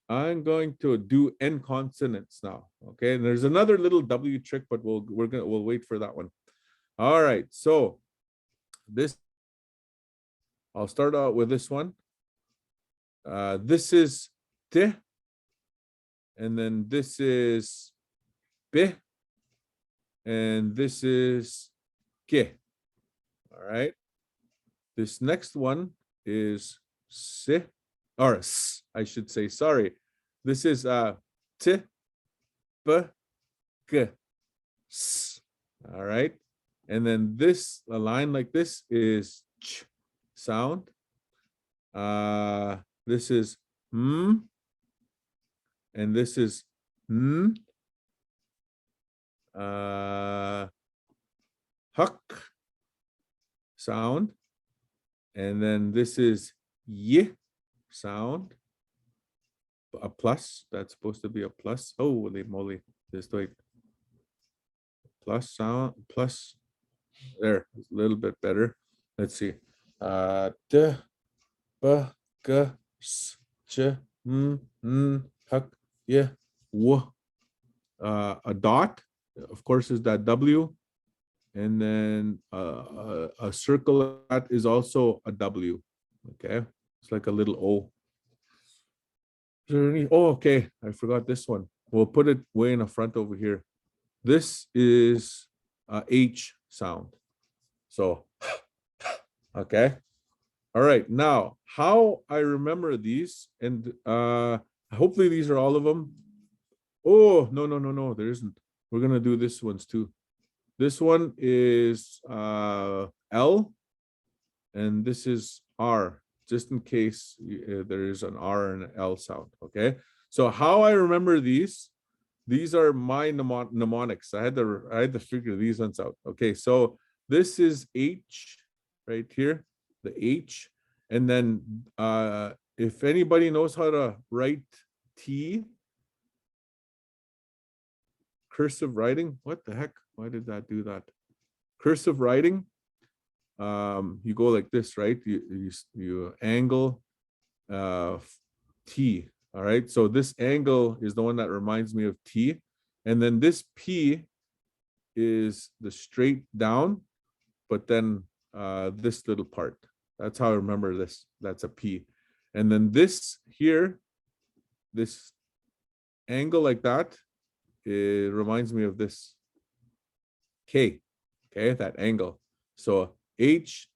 I'm going to do N consonants now. Okay. And there's another little W trick, but we'll wait for that one. All right. So this, I'll start out with this one. This is T. And then this is B. And this is K. All right. This next one is Si, or S, I should say, sorry. This is T, B, G, S. All right. And then this, a line like this is Ch sound. This is M. And this is N. Huck sound. And then this is Y sound. A plus, that's supposed to be a plus. Holy moly, just wait. Plus sound, plus, there, it's a little bit better. Let's see. D, B, G, S, Ch, M, N, Huck, Y, W. A dot, of course, is that W. And then a circle that is also a W. Okay, it's like a little O. Is there any? Oh, okay, I forgot this one. We'll put it way in the front over here. This is a H sound. So, okay. All right. Now, how I remember these, and hopefully these are all of them. Oh, no, there isn't. We're gonna do this ones too. This one is L, and this is R, just in case there is an R and an L sound, okay? So how I remember these are my mnemonics. I had to figure these ones out. Okay, so this is H right here, the H, and then if anybody knows how to write T, cursive writing, what the heck? Why did that do that? Cursive writing, you go like this, right? You angle T, all right? So this angle is the one that reminds me of T. And then this P is the straight down, but then this little part. That's how I remember this. That's a P. And then this here, this angle like that, it reminds me of this K, okay, that angle. So H,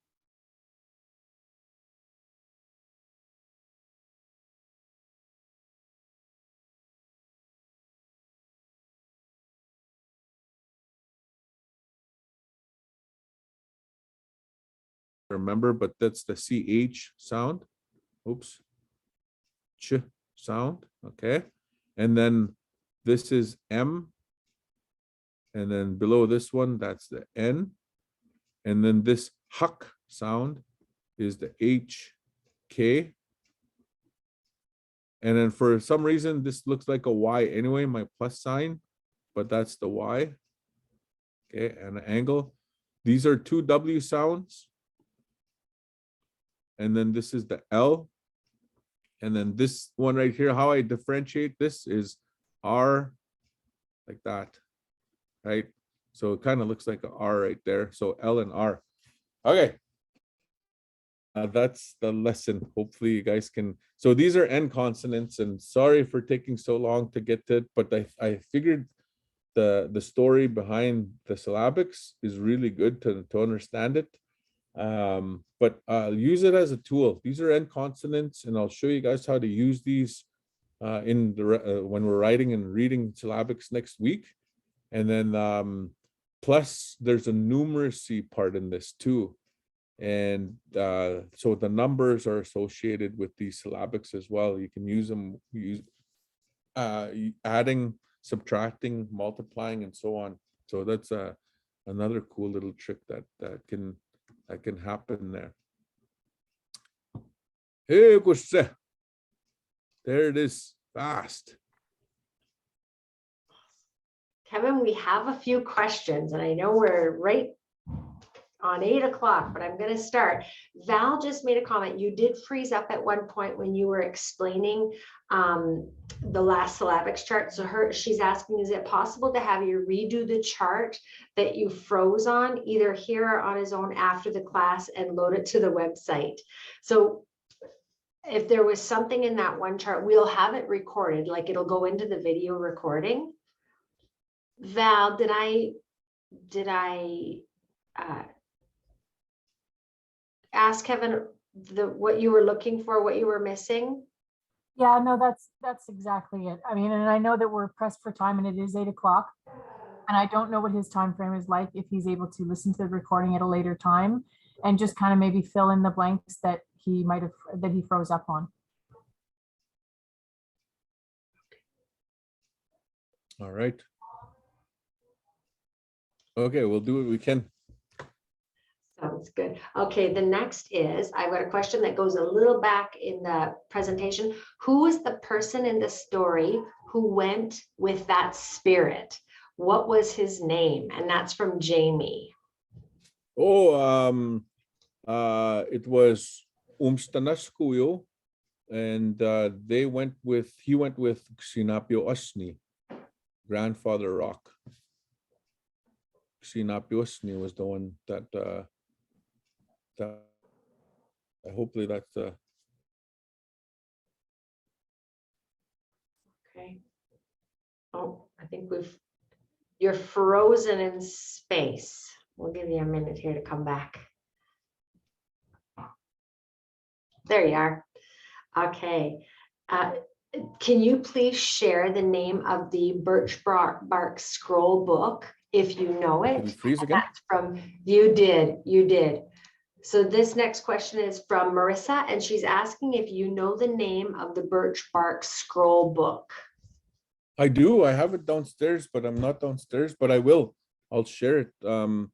remember, but that's the CH sound. Oops. Ch sound, okay. And then this is M. And then below this one, that's the N. And then this huck sound is the HK. And then for some reason, this looks like a Y anyway, my plus sign, but that's the Y. Okay, and an angle. These are two W sounds. And then this is the L. And then this one right here, how I differentiate this is R like that, right? So it kind of looks like an R right there. So L and R. Okay. That's the lesson. Hopefully you guys can. So these are N consonants, and sorry for taking so long to get to it, but I figured the story behind the syllabics is really good to understand it. But I'll use it as a tool. These are N consonants, and I'll show you guys how to use these in the when we're writing and reading syllabics next week. And then plus there's a numeracy part in this too. And so the numbers are associated with these syllabics as well. You can use them, adding, subtracting, multiplying, and so on. So that's another cool little trick that can happen there. Hey, there it is, fast. Kevin, we have a few questions, and I know we're right on 8 o'clock, but I'm going to start. Val just made a comment. You did freeze up at one point when you were explaining the last syllabics chart. So she's asking, is it possible to have you redo the chart that you froze on, either here or on his own after the class, and load it to the website? So if there was something in that one chart, we'll have it recorded, like it'll go into the video recording. Val, did I ask Kevin what you were looking for, what you were missing? Yeah, no, that's exactly it. I mean, and I know that we're pressed for time and it is 8 o'clock. And I don't know what his time frame is like, if he's able to listen to the recording at a later time and just kind of maybe fill in the blanks that he froze up on. All right. Okay, we'll do what we can. Sounds good. Okay, the next is, I've got a question that goes a little back in the presentation. Who was the person in the story who went with that spirit? What was his name? And that's from Jamie. Oh, it was Umstanaskuyo, and he went with Sinapio Osni, Grandfather Rock. Sinapio Osni was the one that hopefully that's Okay. Oh, I think you're frozen in space. We'll give you a minute here to come back. There you are. Okay. Can you please share the name of the birch bark scroll book, if you know Did we it? freeze again? That's from, you did. So this next question is from Marissa, and she's asking if you know the name of the birch bark scroll book. I do. I have it downstairs, but I'm not downstairs, but I will. I'll share it. And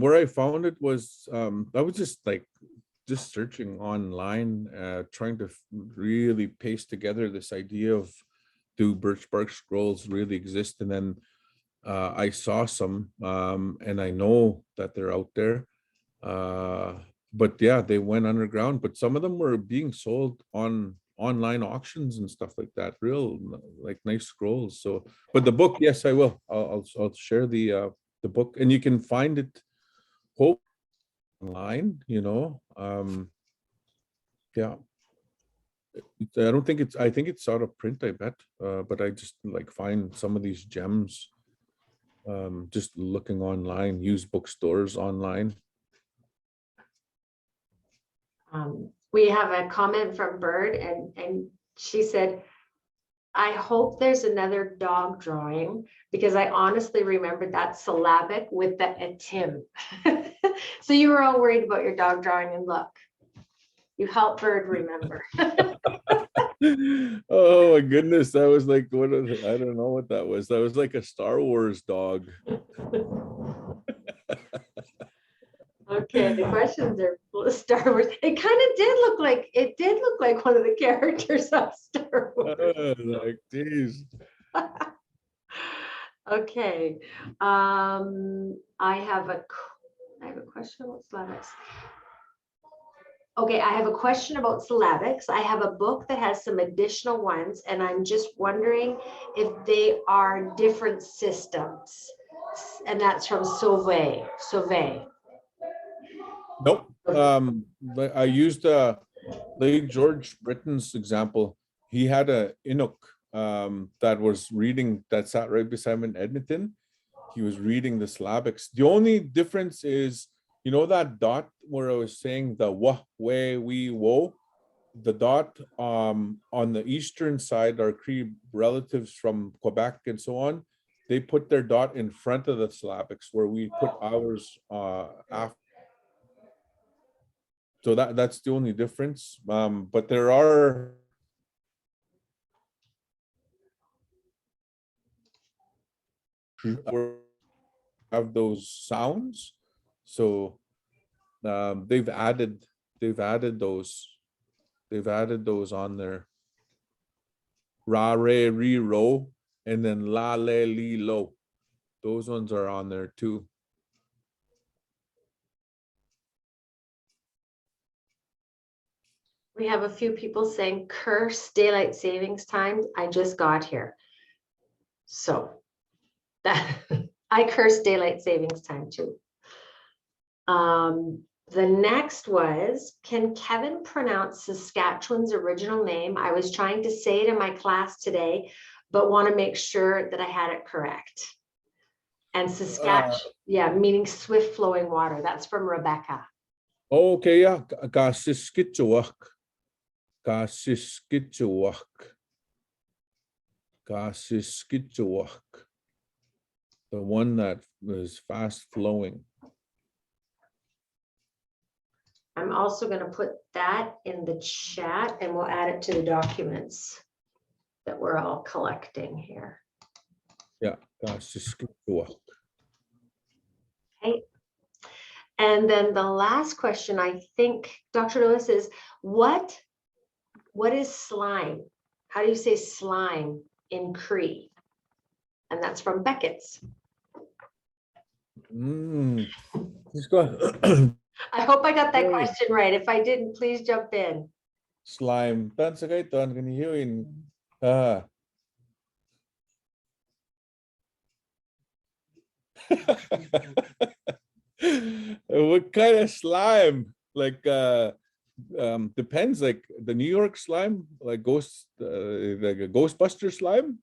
where I found it was I was just searching online, trying to really paste together this idea of, do birch bark scrolls really exist? And then I saw some, and I know that they're out there. But yeah, they went underground, but some of them were being sold on online auctions and stuff like that, real like nice scrolls. So, but the book, yes, I will. I'll share the book, and you can find it online, you know. Yeah, I don't think I think it's out of print, I bet, but I just find some of these gems just looking online, used bookstores online. We have a comment from Bird, and she said, I hope there's another dog drawing, because I honestly remembered that syllabic with the atim. So you were all worried about your dog drawing, and look, you helped Bird remember. Oh my goodness, that was like, what I don't know what that was. That was like a Star Wars dog. Okay, the questions are full of Star Wars. It kind of did look like one of the characters of Star Wars. Like, geez. Okay, I have a question about syllabics. Okay, I have a question about syllabics. I have a book that has some additional ones, and I'm just wondering if they are different systems. And that's from Sauvé. Nope. I used Lady George Britton's example. He had a Inuk that was reading, that sat right beside him in Edmonton. He was reading the syllabics. The only difference is, you know, that dot where I was saying the wah, we, we, wo, the dot on the eastern side are Cree relatives from Quebec and so on. they put their dot in front of the syllabics where we put ours after. So that's the only difference. But there are have those sounds. So they've added those on there. Ra, re, re, ro, and then la, le, li, lo. Those ones are on there too. We have a few people saying curse daylight savings time. I just got here. So that I curse daylight savings time too. The next was, can Kevin pronounce Saskatchewan's original name? I was trying to say it in my class today, but want to make sure that I had it correct. And Saskatchewan, yeah, meaning swift flowing water. That's from Rebecca. Okay, yeah. Kasiskitchawak. Kasiskitchawak. Kasiskitchawak. The one that was fast flowing. I'm also going to put that in the chat and we'll add it to the documents that we're all collecting here. Yeah, Kasiskitchawak. Okay. And then the last question, I think, Dr. Lewis, is what is slime? How do you say slime in Cree? And that's from Beckett's. He's gone. I hope I got that Hey. question right. If I didn't, please jump in. Slime. Tan sa kay tan kaniyuin. What kind of slime? Like depends. Like the New York slime, like like a Ghostbuster slime.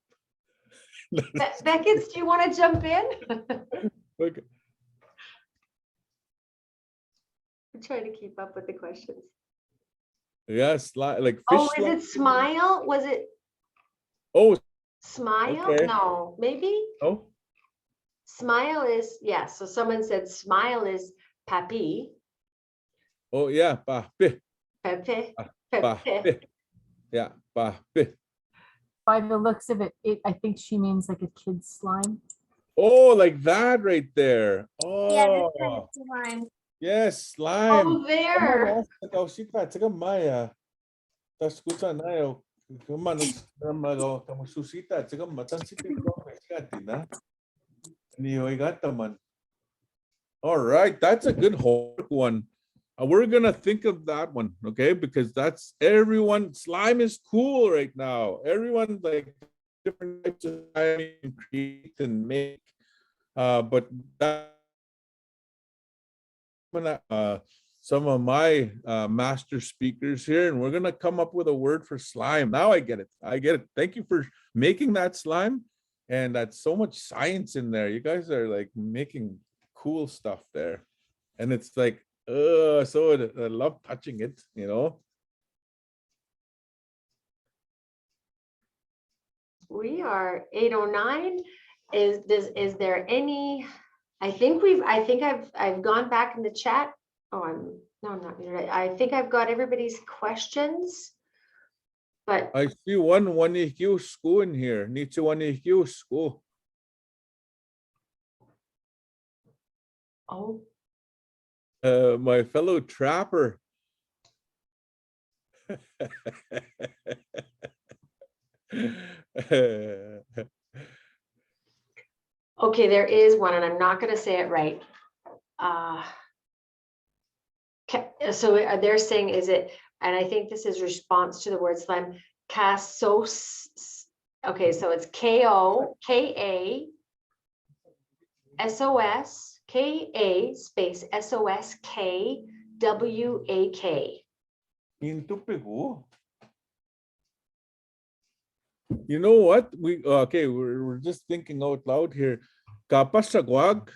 Beckett's, do you want to jump in? Like, I'm trying to keep up with the questions. yeah, slime, like fish Oh, is slime. it smile? Was it Oh, smile? Okay. No, maybe oh, smile is, yeah. So someone said smile is papi, oh, yeah, papi, pepe, papi. pepe. Yeah, papi. By the looks of it, I think she means like a kid's slime. Oh, like that right there. Yeah, this kind Oh, of slime. yes, slime. Oh, there. Ikaw sika, tsaka Maya. Tas kusa na yo. Kumano magaw kamu susita, tsaka matan sita ko katina. Niyo igataman. All right, that's a good homework one. We're gonna think of that one, okay? Because that's everyone. Slime is cool right now. Everyone like different types of slime you can create and make. But that some of my master speakers here, and we're gonna come up with a word for slime. Now I get it. I get it. Thank you for making that slime, and that's so much science in there. You guys are like making cool stuff there, and it's like, so I love touching it. You know. We are 8:09. Is there any? I think I've gone back in the chat. Oh, I'm not muted. I think I've got everybody's questions. But I see one EQ school in here. Needs one EQ school. oh, My fellow trapper. okay, there is one, and I'm not going to say it right. So they're saying, is it? And I think this is response to the word slime. Kasos. Okay, so it's KOKASOS space SOSKWAK. You know what? We're just thinking out loud here. Kapasagwag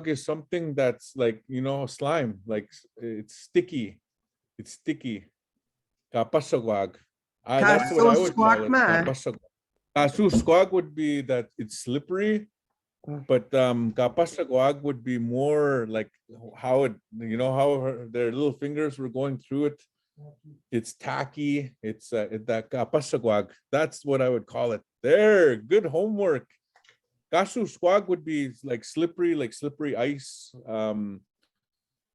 is something that's like, you know, slime, like it's sticky. Kapasagwag. That's what I would call it. Kasuswak ma. Kasuswak would be that it's slippery, but kapasagwag would be more like how it, you know, how their little fingers were going through it. It's tacky. It's that kapasagwag. That's what I would call it. There, good homework. Kasuswag would be like slippery ice.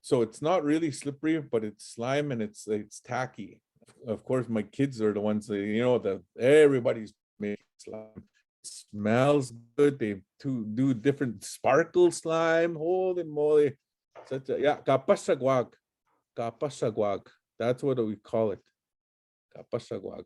So it's not really slippery, but it's slime and it's tacky. Of course, my kids are the ones that, you know, that everybody's making slime. It smells good. They do different sparkle slime. Holy moly. Kapasagwag. Kapasagwag. That's what we call it. Kapasagwag.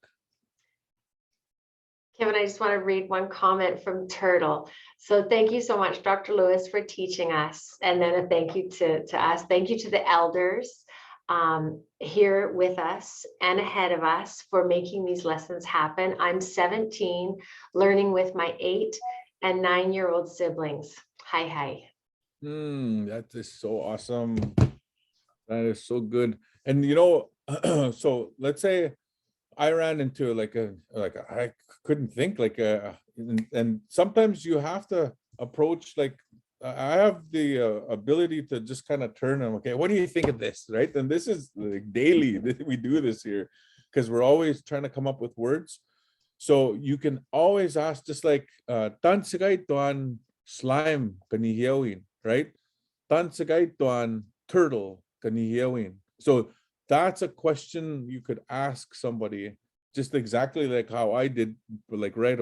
Kevin, I just want to read one comment from Turtle. So thank you so much, Dr. Lewis, for teaching us. And then a thank you to us. Thank you to the elders here with us and ahead of us for making these lessons happen. I'm 17, learning with my 8 and 9-year-old siblings. Hi. That is so awesome. That is so good. And you know, so let's say I ran into I couldn't think and sometimes you have to approach, like I have the ability to just kind of turn and, okay, what do you think of this, right? And this is like daily we do this here because we're always trying to come up with words. So you can always ask, just like tan sigay tuan slime kanihiyawin, right? Tan sigay tuan turtle kanihiyawin. So that's a question you could ask somebody, just exactly like how I did, like right,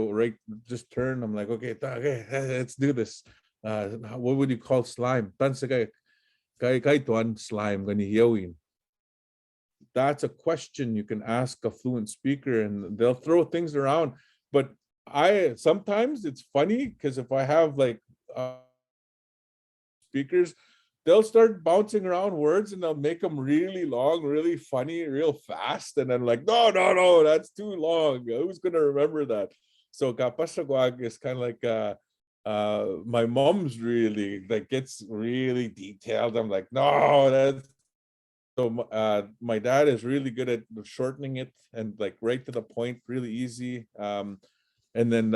just turn. I'm like, okay, let's do this. What would you call slime? Kay tuan slime ganihiyawin. That's a question you can ask a fluent speaker, and they'll throw things around. But sometimes it's funny because if I have like speakers, they'll start bouncing around words and they'll make them really long, really funny, real fast. And I'm like, no, that's too long. Who's going to remember that? So kapasagwag is kind of like my mom's really, like, gets really detailed. I'm like, no, that's. So my dad is really good at shortening it and like right to the point, really easy. And then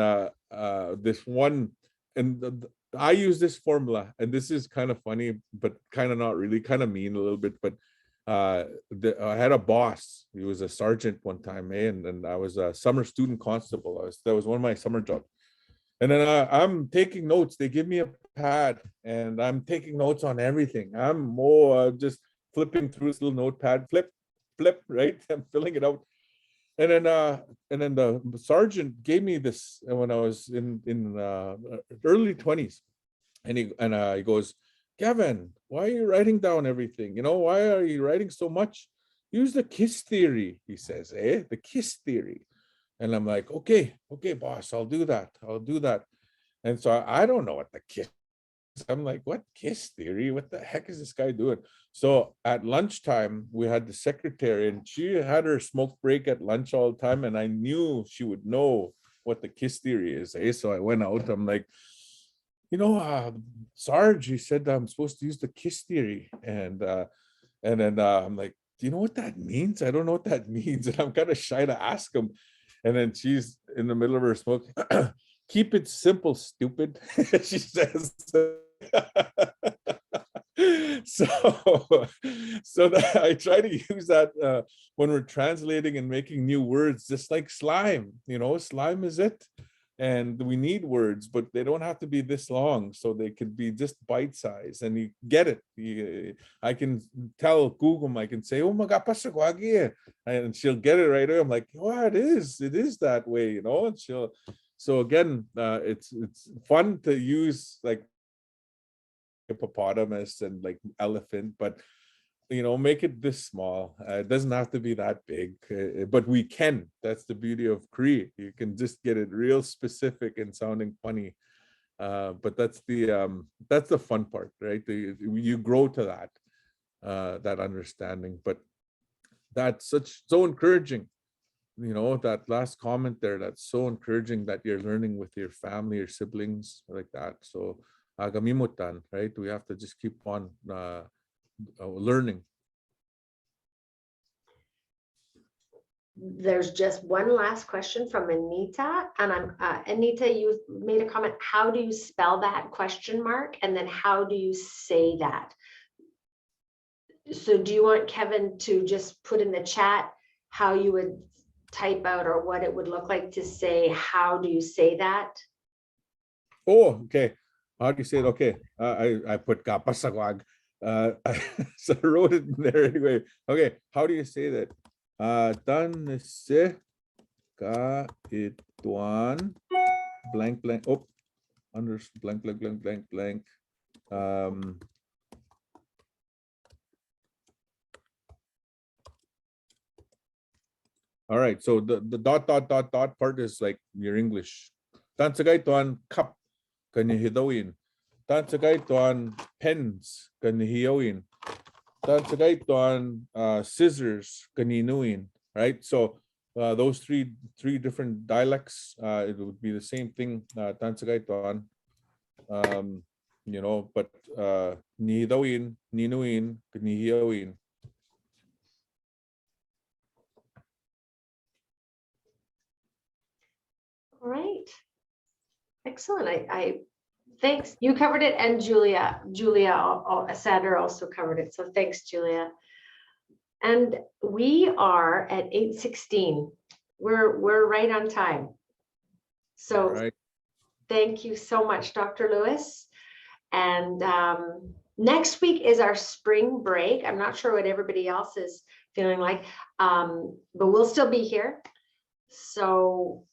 this one, and I use this formula, and this is kind of funny, but kind of not really, kind of mean a little bit. But I had a boss. He was a sergeant one time, and I was a summer student constable. That was one of my summer jobs. And then I'm taking notes. They give me a pad, and I'm taking notes on everything. I'm just flipping through this little notepad, flip, right? I'm filling it out. And then the sergeant gave me this when I was in early 20s, and he goes, Kevin, why are you writing down everything? You know, why are you writing so much? Use the KISS theory, he says, the KISS theory. And I'm like, okay, boss, I'll do that. And so I don't know what the KISS. I'm like, what KISS theory? What the heck is this guy doing? So at lunchtime, we had the secretary, and she had her smoke break at lunch all the time. And I knew she would know what the KISS theory is. So I went out. I'm like, you know, Sarge, he said I'm supposed to use the KISS theory. And then I'm like, do you know what that means? I don't know what that means. And I'm kind of shy to ask him. And then she's in the middle of her smoke. Keep it simple, stupid, she says. So that I try to use that when we're translating and making new words, just like slime. You know, slime is it, and we need words, but they don't have to be this long, so they could be just bite size, and you get it. I can tell Google, I can say, "Oh my God, pasagwagi," and she'll get it right away. I'm like, "Oh, it is that way," you know, and she'll. So again, it's fun to use like hippopotamus and like elephant, but you know, make it this small. It doesn't have to be that big, but we can. That's the beauty of Cree. You can just get it real specific and sounding funny. But that's the fun part, right? You grow to that understanding. But that's so encouraging. You know, that last comment there, that's so encouraging that you're learning with your family, your siblings, like that. So agamimutan, right? We have to just keep on learning. there's just one last question from Anita, and Anita, you made a comment. How do you spell that question mark? And then how do you say that? So do you want Kevin to just put in the chat how you would type out or what it would look like to say, how do you say that? Oh, okay. How do you say it? Okay. I put kapasagwag. So I wrote it in there anyway. Okay. How do you say that? Tan se ka ituan blank blank. Oh, under blank blank blank blank blank. All right. So the dot part is like your English. Tan se ka ituan cup kanihidawin. Tan se ka ituan pens kanihiyawin. Tan se ka ituan scissors kaninuin. Right. So those three different dialects, it would be the same thing. Tan se ka ituan. You know, but nihidawin, ninuin, kanihiyawin. All right. Excellent. I thanks. You covered it, and Julia Sandra also covered it. So thanks, Julia. And we are at 8:16. We're right on time. So Right. thank you so much, Dr. Lewis. And next week is our spring break. I'm not sure what everybody else is feeling like, but we'll still be here. So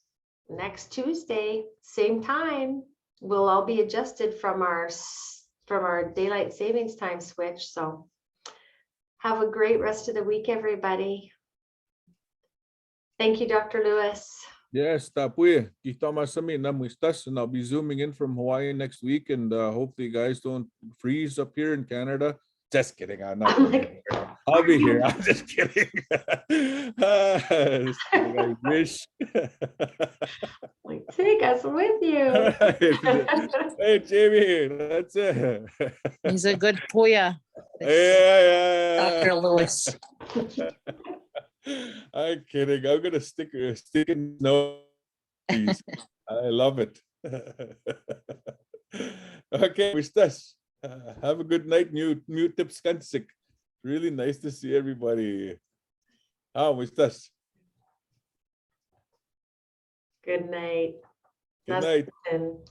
next Tuesday, same time, we'll all be adjusted from our daylight savings time switch. So have a great rest of the week, everybody. Thank you, Dr. Lewis. Yes, tapuy. Kita masami na muistas, and I'll be zooming in from Hawaii next week, and hopefully you guys don't freeze up here in Canada. Just kidding. I'm not. I'm like, I'll be here. I'm just kidding. Just kidding. I wish. like, take us with you. Hey, Jamie, that's it. He's a good puya, Yeah. Dr. Lewis. I'm kidding. I'm gonna stick in snow. Please. I love it. Okay, Wistas. Have a good night. New tips kansik. Really nice to see everybody. Wistas. Good night. Good night. Nasaan?